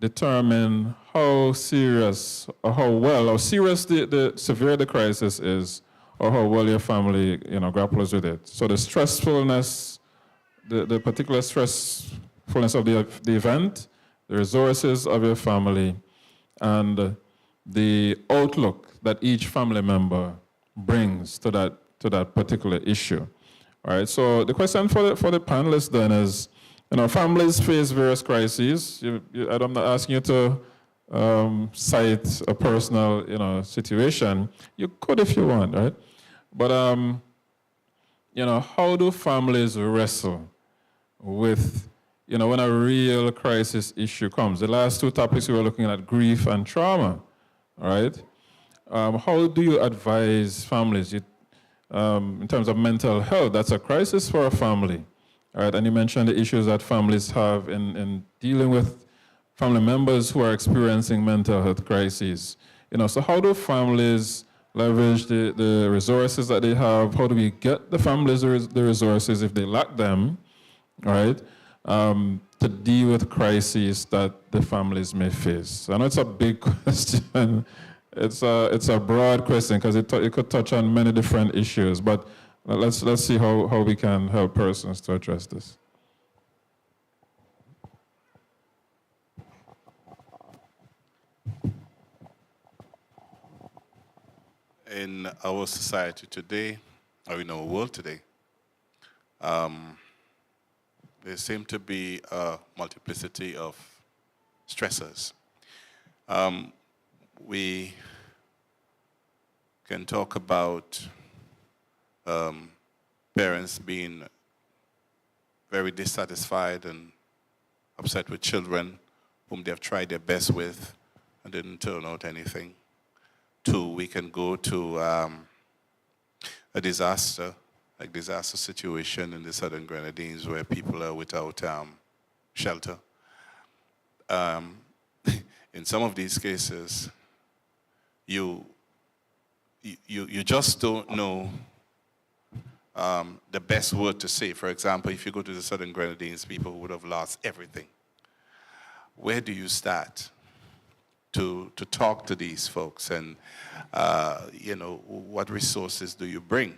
determine how serious or how serious the severe the crisis is, or how well your family, you know, grapples with it. So the stressfulness, the particular stressfulness of the event, the resources of your family, and the outlook that each family member brings to that particular issue. All right. So the question for the panelists then is, you know, families face various crises. I'm not asking you to cite a personal, you know, situation. You could if you want, right? But you know, how do families wrestle with, you know, when a real crisis issue comes? The last 2 topics we were looking at, grief and trauma, all right? How do you advise families in terms of mental health? That's a crisis for a family, all right? And you mentioned the issues that families have in dealing with family members who are experiencing mental health crises. You know, so how do families leverage the resources that they have? How do we get the families the resources if they lack them, all right, to deal with crises that the families may face? I know it's a big question. It's a broad question because it could touch on many different issues, but let's see how we can help persons to address this. In our society today, or in our world today, there seem to be a multiplicity of stressors. We can talk about parents being very dissatisfied and upset with children whom they have tried their best with and didn't turn out anything. 2, we can go to a disaster situation in the Southern Grenadines where people are without shelter. in some of these cases, you just don't know the best word to say. For example, if you go to the Southern Grenadines, people would have lost everything. Where do you start to talk to these folks, and what resources do you bring?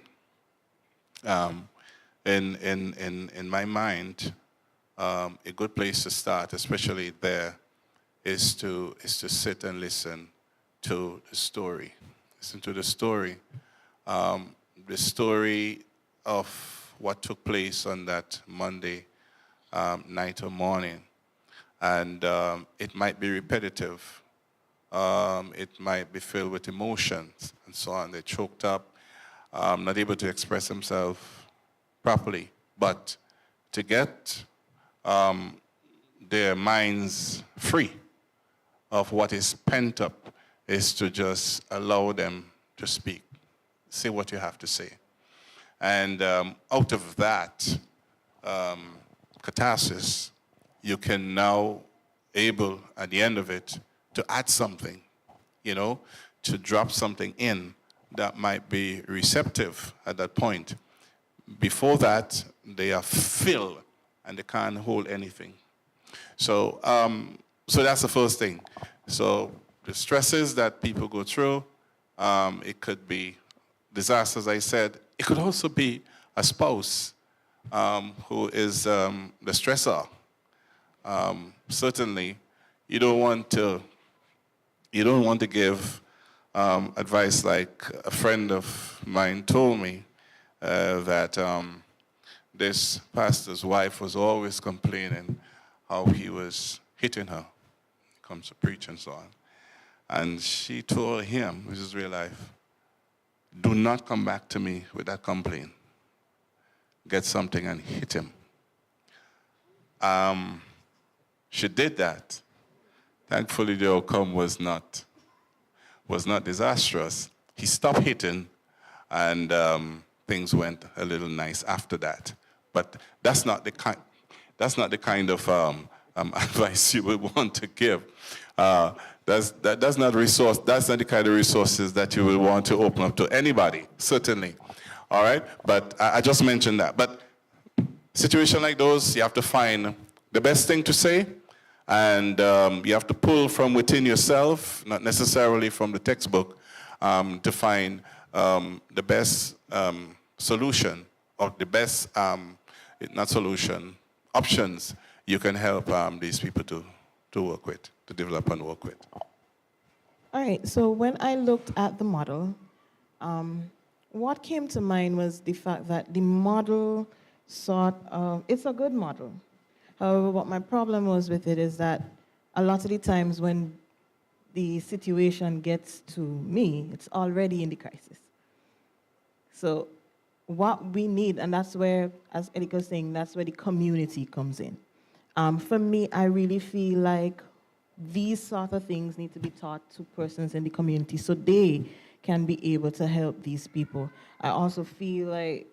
In my mind, a good place to start, especially there, is to sit and listen to the story. Listen to the story of what took place on that Monday night or morning. And it might be repetitive. It might be filled with emotions and so on. They're choked up, not able to express themselves properly. But to get their minds free of what is pent up is to just allow them to speak. Say what you have to say. And out of that catharsis, you can now able, at the end of it, to add something, to drop something in that might be receptive at that point. Before that, they are filled and they can't hold anything. So that's the first thing. So the stresses that people go through, it could be disasters, I said. It could also be a spouse who is the stressor. Certainly, you don't want to give advice like a friend of mine told me that this pastor's wife was always complaining how he was hitting her. He comes to preach and so on. And she told him, this is real life, do not come back to me with that complaint. Get something and hit him. She did that. Thankfully, the outcome was not disastrous. He stopped hitting, and things went a little nice after that. But that's not the kind of advice you would want to give. That's not the kind of resources that you will want to open up to anybody, certainly. All right? But I just mentioned that. But situation like those, you have to find the best thing to say, and you have to pull from within yourself, not necessarily from the textbook, to find the best solution, or the best, not solution, options you can help these people to work with, to develop and work with. All right, so when I looked at the model, what came to mind was the fact that the model it's a good model. However, what my problem was with it is that a lot of the times when the situation gets to me, it's already in the crisis. So what we need, and that's where, as Erika was saying, that's where the community comes in. For me, I really feel like these sort of things need to be taught to persons in the community so they can be able to help these people. I also feel like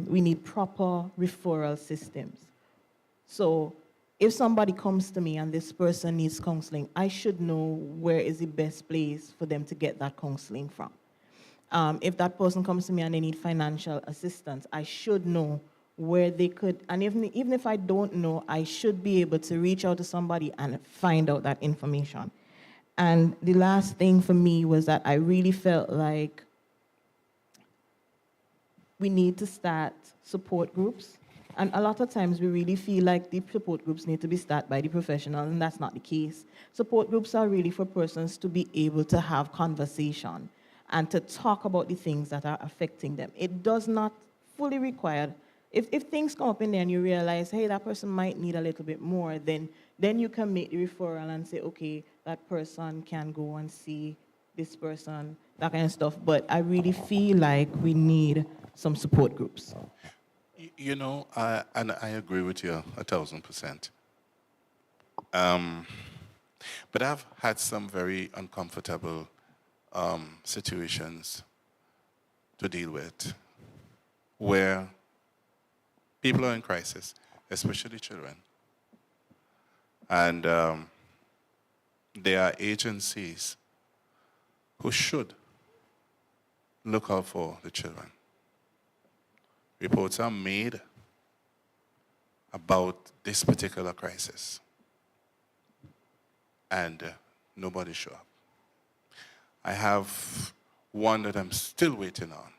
we need proper referral systems. So if somebody comes to me and this person needs counseling, I should know where is the best place for them to get that counseling from. If that person comes to me and they need financial assistance, I should know where they could, and even if I don't know, I should be able to reach out to somebody and find out that information. And the last thing for me was that I really felt like we need to start support groups. And a lot of times we really feel like the support groups need to be started by the professionals, and that's not the case. Support groups are really for persons to be able to have conversation and to talk about the things that are affecting them. It does not fully require, if things come up in there and you realize, hey, that person might need a little bit more, then you can make the referral and say, okay, that person can go and see this person, that kind of stuff. But I really feel like we need some support groups. You know, and I agree with you 1,000%. But I've had some very uncomfortable situations to deal with where people are in crisis, especially children. And there are agencies who should look out for the children. Reports are made about this particular crisis, and nobody show up. I have one that I'm still waiting on.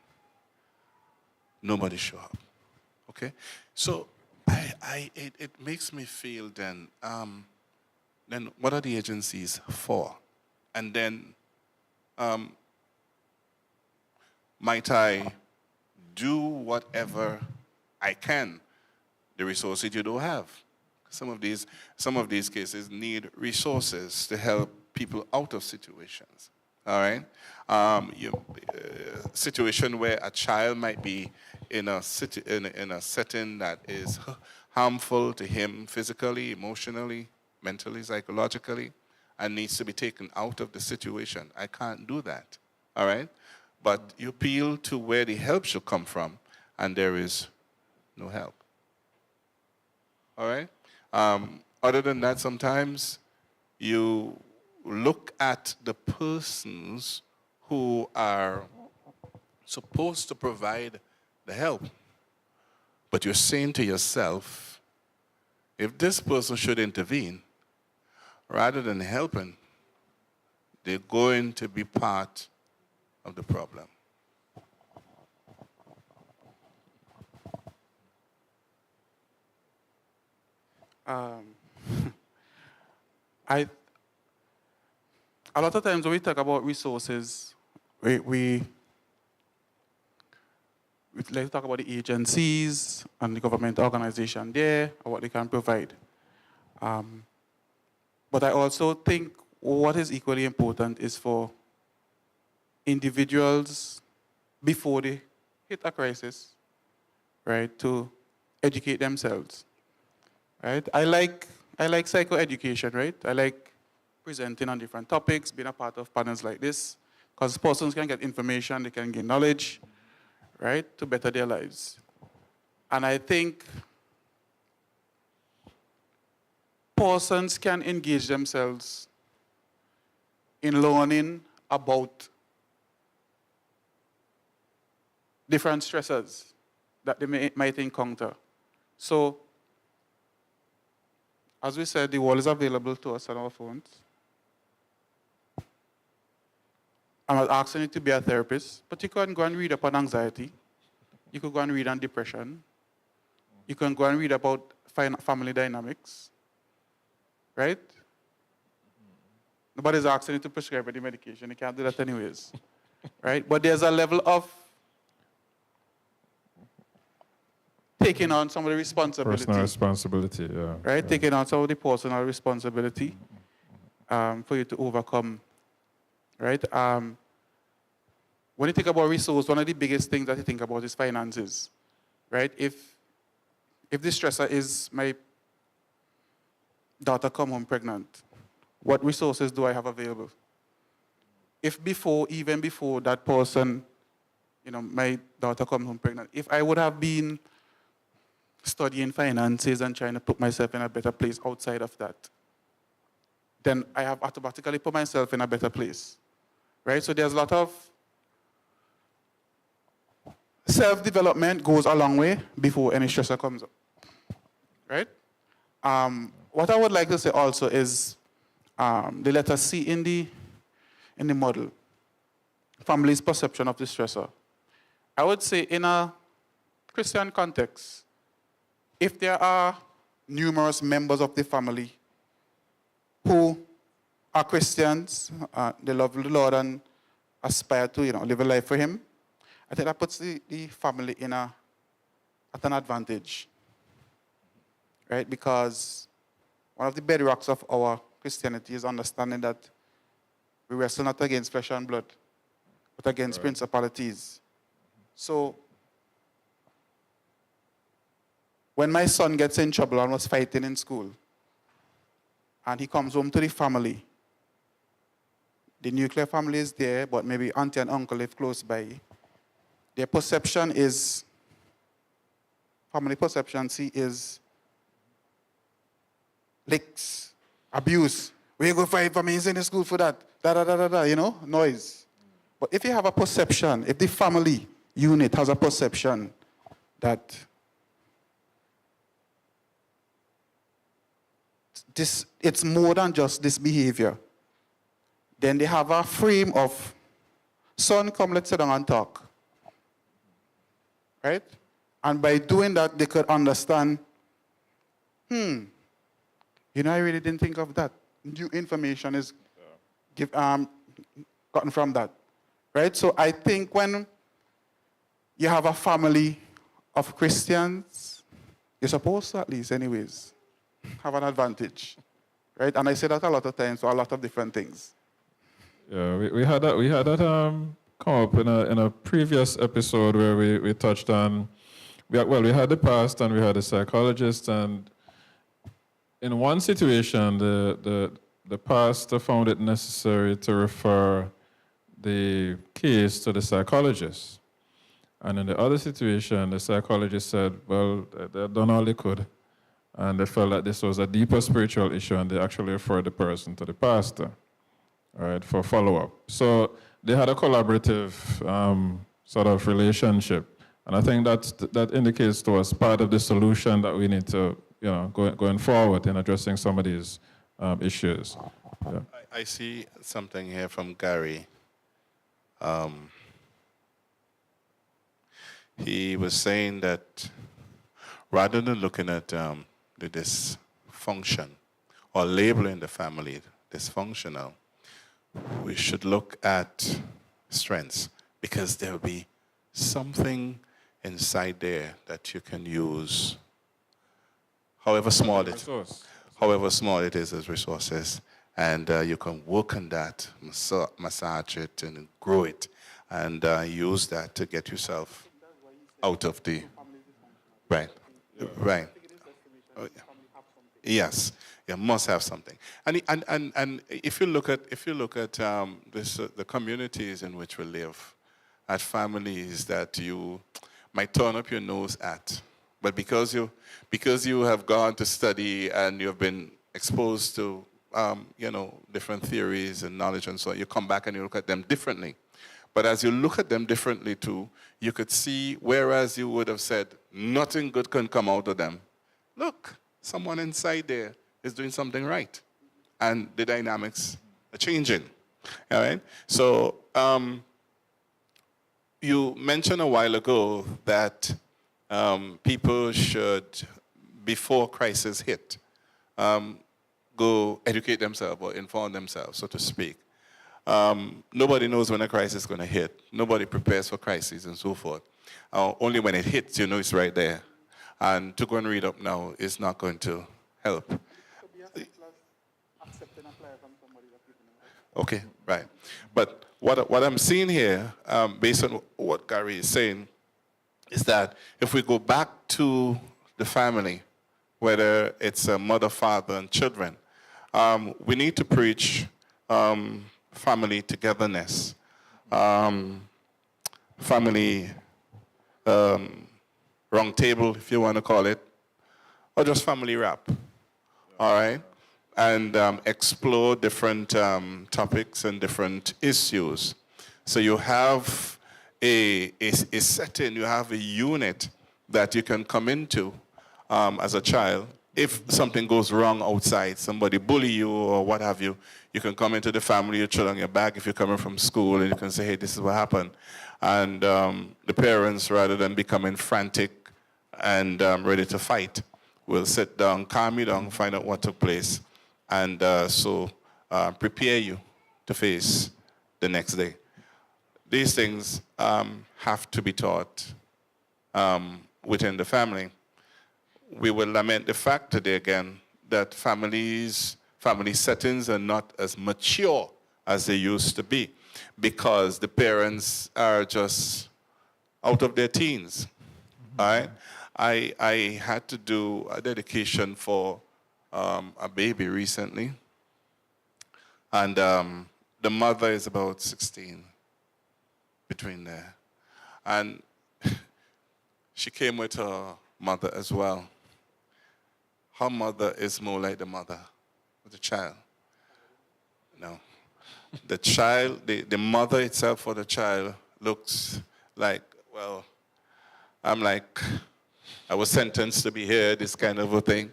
Nobody show up. Okay? So it makes me feel then what are the agencies for? And then might I do whatever I can, the resources you don't have? Some of these cases need resources to help people out of situations. All right, situation where a child might be in a setting that is harmful to him physically, emotionally, mentally, psychologically, and needs to be taken out of the situation. I can't do that. All right, but you appeal to where the help should come from, and there is no help. All right. Other than that, sometimes you look at the persons who are supposed to provide the help, but you're saying to yourself, if this person should intervene, rather than helping, they're going to be part of the problem. A lot of times when we talk about resources, we like to talk about the agencies and the government organization there and what they can provide. But I also think what is equally important is for individuals before they hit a crisis, right, to educate themselves, right? I like psychoeducation, right? I like presenting on different topics, being a part of panels like this, because persons can get information, they can gain knowledge, right, to better their lives. And I think persons can engage themselves in learning about different stressors that they might encounter. So, as we said, the world is available to us on our phones. I'm not asking you to be a therapist, but you can go and read up on anxiety. You could go and read on depression. You can go and read about family dynamics, right? Nobody's asking you to prescribe any medication. You can't do that anyways, right? But there's a level of taking on some of the responsibility. Personal responsibility, yeah. Right? Yeah. Taking on some of the personal responsibility for you to overcome, right? When you think about resource, one of the biggest things that you think about is finances, right? If the stressor is my daughter come home pregnant, what resources do I have available? If even before that person, my daughter come home pregnant, if I would have been studying finances and trying to put myself in a better place outside of that, then I have automatically put myself in a better place, right? So there's a lot of self-development goes a long way before any stressor comes up, right? What I would like to say also is the letter C in the model, family's perception of the stressor. I would say in a Christian context, if there are numerous members of the family who are Christians, they love the Lord and aspire to live a life for Him, I think that puts the family at an advantage, right? Because one of the bedrocks of our Christianity is understanding that we wrestle not against flesh and blood, but against principalities. So when my son gets in trouble and was fighting in school, and he comes home to the family, the nuclear family is there, but maybe auntie and uncle live close by. Their perception is, family perception, is licks, abuse, Where you go fight for me? He's in the school for that. Da da da da da. You know, noise. But if you have a perception, if the family unit has a perception that it's more than just this behavior, then they have a frame of, son, come, let's sit down and talk. Right? And by doing that, they could understand, you know, I really didn't think of that. New information is gotten from that. Right? So I think when you have a family of Christians, you're supposed to, at least anyways, have an advantage. Right? And I say that a lot of times for a lot of different things. Yeah, we had that come up in a previous episode where we touched on, we had the pastor and we had the psychologist, and in one situation the pastor found it necessary to refer the case to the psychologist. And in the other situation, the psychologist said, well, they've done all they could. And they felt that this was a deeper spiritual issue, and they actually referred the person to the pastor, all right, for follow-up. So they had a collaborative sort of relationship. And I think that indicates to us part of the solution that we need to, you know, going forward in addressing some of these issues. Yeah. I see something here from Gary. He was saying that rather than looking at the dysfunction or labeling the family dysfunctional, we should look at strengths, because there will be something inside there that you can use, however small it is, as resources, and you can work on that, massage it and grow it, and use that to get yourself out of the right. Yes, you must have something. And if you look at the communities in which we live, at families that you might turn up your nose at, but because you have gone to study and you have been exposed to different theories and knowledge and so on, you come back and you look at them differently. But as you look at them differently too, you could see, whereas you would have said nothing good can come out of them, look, someone inside there is doing something right. And the dynamics are changing. All right? So you mentioned a while ago that people should, before crisis hit, go educate themselves or inform themselves, so to speak. Nobody knows when a crisis is going to hit. Nobody prepares for crises and so forth. Only when it hits, you know it's right there. And to go and read up now is not going to help. Okay, right. But what I'm seeing here, based on what Gary is saying, is that if we go back to the family, whether it's a mother, father, and children, we need to preach family togetherness, family round table, if you want to call it, or just family rap, all right? And explore different topics and different issues. So you have a setting, you have a unit that you can come into as a child. If something goes wrong outside, somebody bully you or what have you, you can come into the family, you chill on your back if you're coming from school, and you can say, hey, this is what happened. And the parents, rather than becoming frantic and ready to fight, will sit down, calm you down, find out what took place, and prepare you to face the next day. These things have to be taught within the family. We will lament the fact today again that family settings are not as mature as they used to be, because the parents are just out of their teens. Mm-hmm. All right? I had to do a dedication for a baby recently, and the mother is about 16, between there. And she came with her mother as well. Her mother is more like the mother of the child. The child, the mother itself for the child looks like, well, I'm like, I was sentenced to be here, this kind of a thing.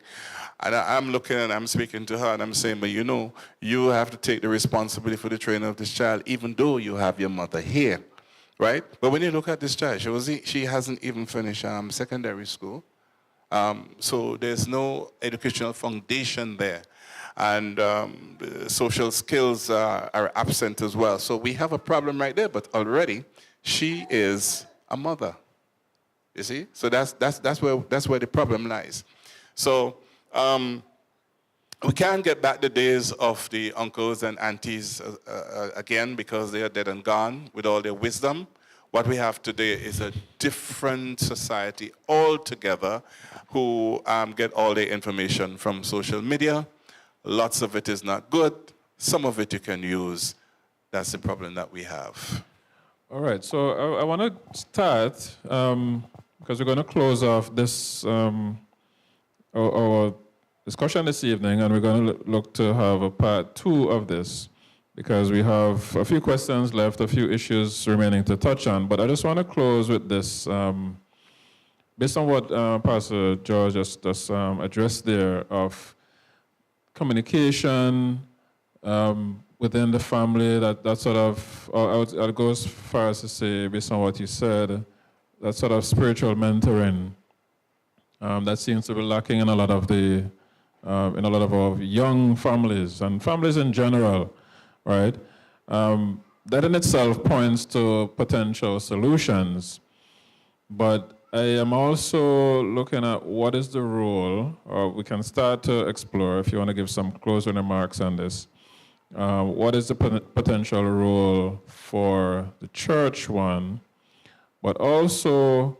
And I'm looking and I'm speaking to her and I'm saying, but you know, you have to take the responsibility for the training of this child, even though you have your mother here, right? But when you look at this child, she hasn't even finished secondary school. So there's no educational foundation there. And the social skills are absent as well. So we have a problem right there, but already she is a mother. You see? So that's where the problem lies. So we can't get back the days of the uncles and aunties again because they are dead and gone with all their wisdom. What we have today is a different society altogether who get all their information from social media. Lots of it is not good. Some of it you can use. That's the problem that we have. All right, so I want to start, because we're going to close off this our discussion this evening, and we're going to look to have a part 2 of this, because we have a few questions left, a few issues remaining to touch on. But I just want to close with this. Based on what Pastor George just addressed there of communication within the family, that sort of, I'll go as far as to say, based on what you said, that sort of spiritual mentoring that seems to be lacking in a lot of our young families and families in general. Right? That in itself points to potential solutions. But I am also looking at what is the role, or we can start to explore, if you want to give some closing remarks on this, what is the potential role for the church, one, but also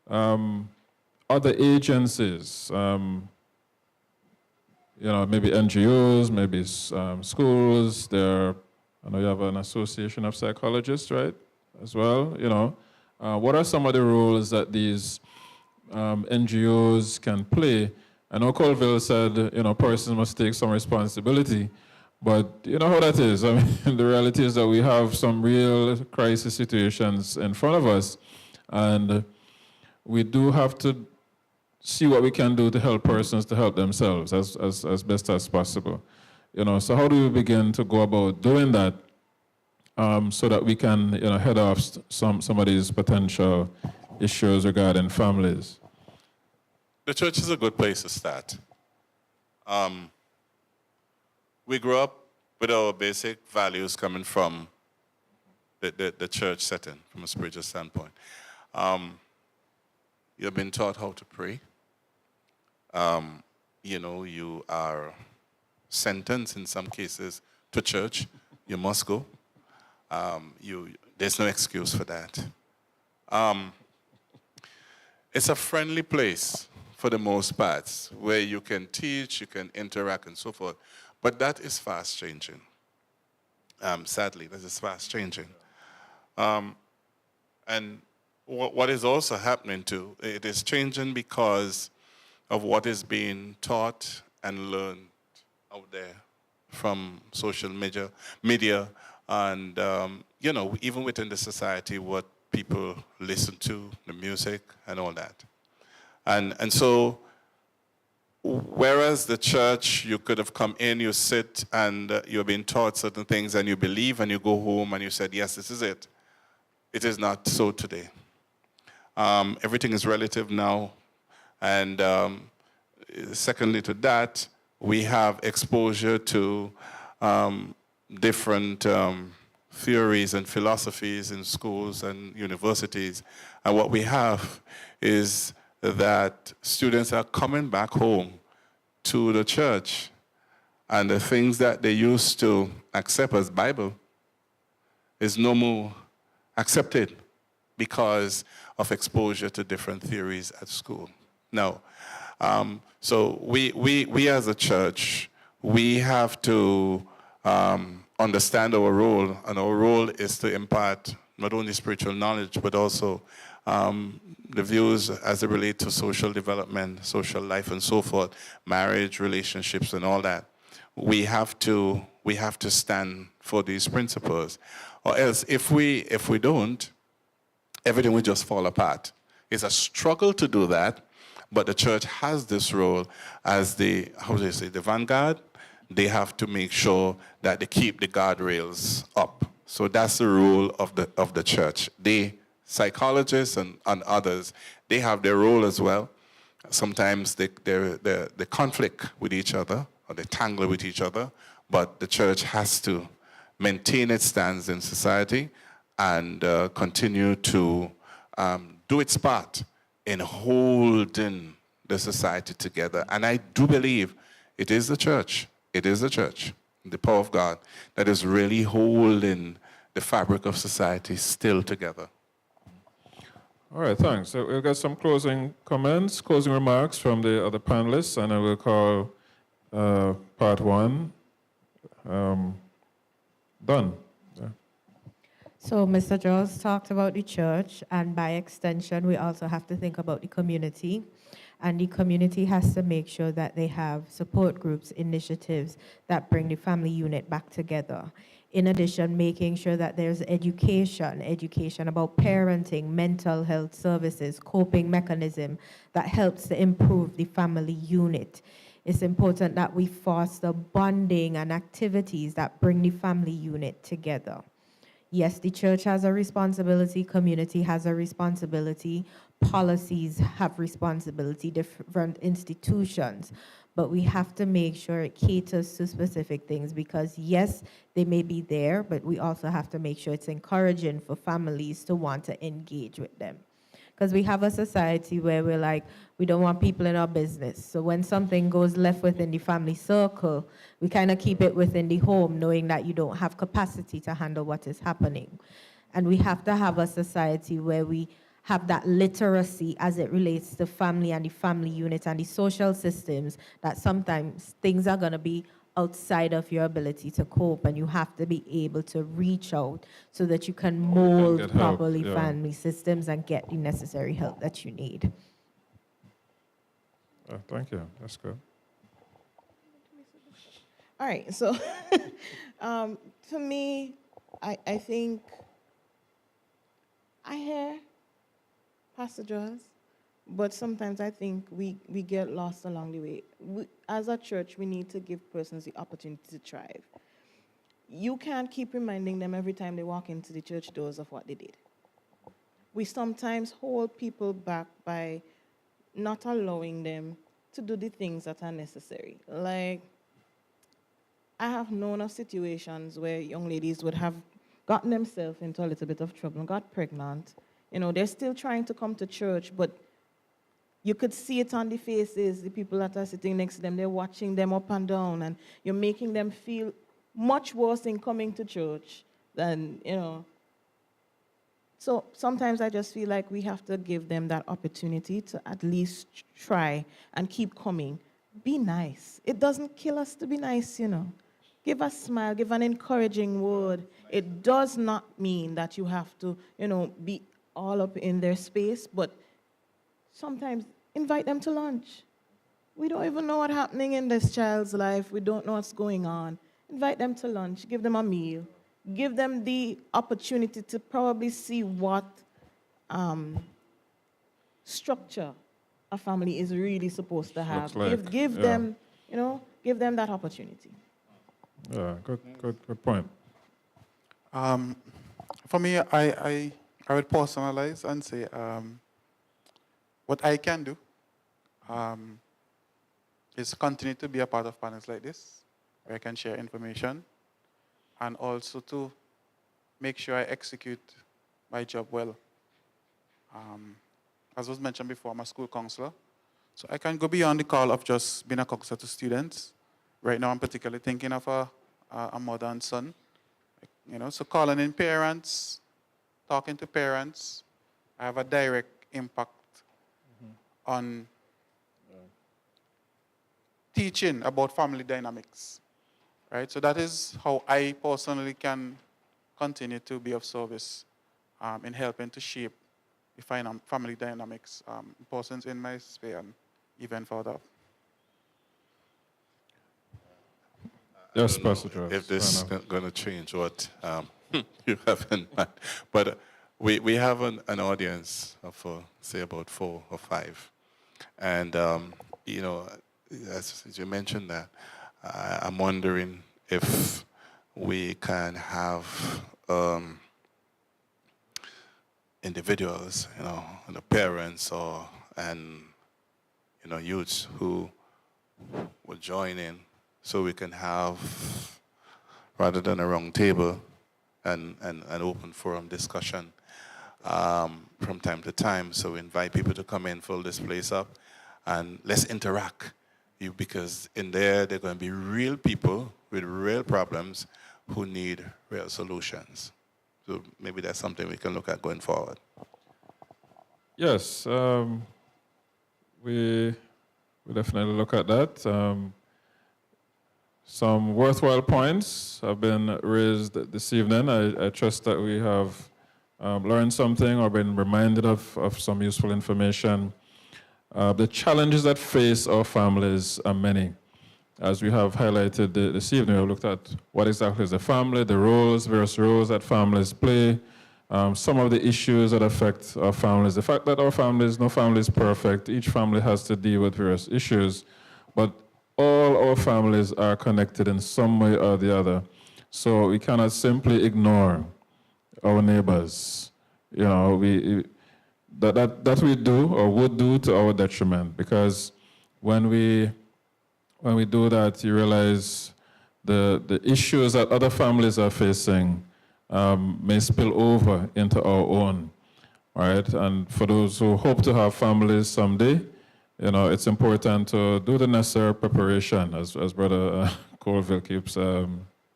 other agencies, maybe NGOs, maybe schools. I know you have an association of psychologists, right, as well. What are some of the roles that these NGOs can play? I know Colville said, persons must take some responsibility, but you know how that is. I mean, the reality is that we have some real crisis situations in front of us, and we do have to see what we can do to help persons to help themselves as best as possible. So how do we begin to go about doing that so that we can head off some of these potential issues regarding families? The church is a good place to start. We grew up with our basic values coming from the church setting, from a spiritual standpoint. You've been taught how to pray. You are sentenced in some cases to church. You must go. There's no excuse for that. It's a friendly place for the most part, where you can teach, you can interact, and so forth. But that is fast changing. Sadly, that is fast changing. And what is also happening too, it is changing because of what is being taught and learned out there from social media and, even within the society, what people listen to, the music and all that. And so, whereas the church, you could have come in, you sit, and you're being taught certain things, and you believe, and you go home, and you said, yes, this is it. It is not so today. Everything is relative now. And secondly to that, we have exposure to different theories and philosophies in schools and universities. And what we have is that students are coming back home to the church, and the things that they used to accept as Bible is no more accepted because of exposure to different theories at school. Now, so we as a church, we have to understand our role, and our role is to impart not only spiritual knowledge, but also the views as it relates to social development, social life, and so forth, marriage, relationships, and all that. we have to stand for these principles, or else if we don't, everything will just fall apart. It's a struggle to do that, but the church has this role as the, how do you say, the vanguard. They have to make sure that they keep the guardrails up. So that's the role of the church. The psychologists and others, they have their role as well. Sometimes they conflict with each other, or they tangle with each other, but the church has to maintain its stance in society and continue to do its part in holding the society together. And I do believe it is the church, the power of God, that is really holding the fabric of society still together. All right, thanks. So we'll get some closing comments, closing remarks from the other panelists, and I will call part one done. Yeah. So Mr. Jaws talked about the church, and by extension, we also have to think about the community. And the community has to make sure that they have support groups, initiatives that bring the family unit back together. In addition, making sure that there's education about parenting, mental health services, coping mechanism that helps to improve the family unit. It's important that we foster bonding and activities that bring the family unit together. Yes, the church has a responsibility, community has a responsibility, policies have responsibility, different institutions, but we have to make sure it caters to specific things because yes, they may be there, but we also have to make sure it's encouraging for families to want to engage with them. Because we have a society where we're like, we don't want people in our business. So when something goes left within the family circle, we kind of keep it within the home, knowing that you don't have capacity to handle what is happening. And we have to have a society where we have that literacy as it relates to family and the family unit and the social systems, that sometimes things are going to be outside of your ability to cope, and you have to be able to reach out so that you can mold get help, properly yeah. family systems and get the necessary help that you need. Thank you. That's good. All right, so for me, I think I hear Pastor Jaws, but sometimes I think we get lost along the way. As a church, we need to give persons the opportunity to thrive. You can't keep reminding them every time they walk into the church doors of what they did. We sometimes hold people back by not allowing them to do the things that are necessary. Like, I have known of situations where young ladies would have gotten themselves into a little bit of trouble and got pregnant. You know, they're still trying to come to church, but you could see it on the faces, the people that are sitting next to them, they're watching them up and down, and you're making them feel much worse in coming to church than, you know. So sometimes I just feel like we have to give them that opportunity to at least try and keep coming. Be nice. It doesn't kill us to be nice, you know. Give a smile, give an encouraging word. It does not mean that you have to, you know, be all up in their space, but sometimes invite them to lunch. We don't even know what's happening in this child's life. We don't know what's going on. Invite them to lunch, give them a meal, give them the opportunity to probably see what structure a family is really supposed to have. Give them, you know, give them that opportunity. Yeah, good point. For me, I would personalize and say what I can do is continue to be a part of panels like this, where I can share information, and also to make sure I execute my job well. As was mentioned before, I'm a school counselor, so I can go beyond the call of just being a counselor to students. Right now, I'm particularly thinking of a mother and son. You know, so calling in parents, talking to parents, I have a direct impact on teaching about family dynamics, right? So that is how I personally can continue to be of service in helping to shape the family dynamics, persons in my sphere and even further. Yes, don't know Pastor George. if this is going to change what you have in mind. But we have an audience of, say, about 4 or 5. And, you know, as you mentioned that, I'm wondering if we can have individuals, you know, the parents and, you know, youths who will join in so we can have, rather than a round table, and an open forum discussion from time to time. So we invite people to come in, fill this place up, and let's interact. Because in there, they're going to be real people with real problems who need real solutions. So maybe that's something we can look at going forward. Yes, we definitely look at that. Some worthwhile points have been raised this evening. I trust that we have learned something or been reminded of some useful information. The challenges that face our families are many. As we have highlighted this evening, we looked at what exactly is a family, the roles, various roles that families play, some of the issues that affect our families. The fact that our families, no family is perfect. Each family has to deal with various issues, but all our families are connected in some way or the other. So we cannot simply ignore our neighbors. You know, that we do or would do to our detriment, because when we do that, you realize the issues that other families are facing may spill over into our own, right? And for those who hope to have families someday, you know, it's important to do the necessary preparation, as Brother Colville keeps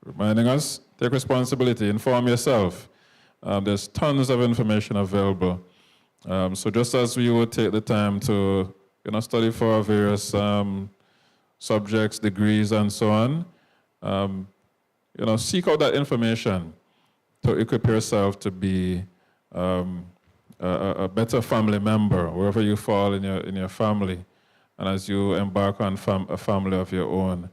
reminding us. Take responsibility, inform yourself. There's tons of information available. So just as we would take the time to, you know, study for various subjects, degrees, and so on, you know, seek out that information to equip yourself to be a better family member wherever you fall in your family, and as you embark on a family of your own.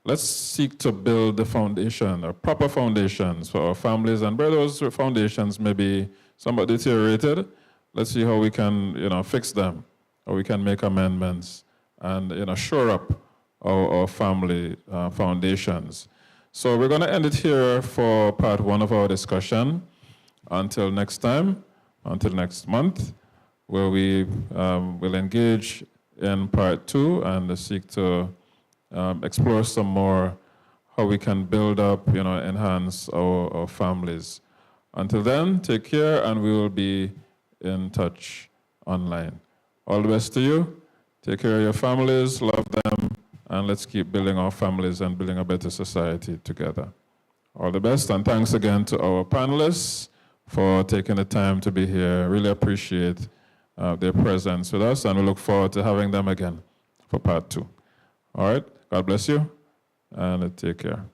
Let's seek to build the foundation, or proper foundations for our families, and where those foundations may be somewhat deteriorated, let's see how we can, you know, fix them, or we can make amendments and, you know, shore up our family foundations. So we're going to end it here for part 1 of our discussion. Until next time, until next month, where we will engage in part 2 and seek to explore some more how we can build up, you know, enhance our families. Until then, take care, and we will be in touch online. All the best to you. Take care of your families, love them, and let's keep building our families and building a better society together. All the best, and thanks again to our panelists for taking the time to be here. Really appreciate their presence with us, and we look forward to having them again for part 2. All right, God bless you, and take care.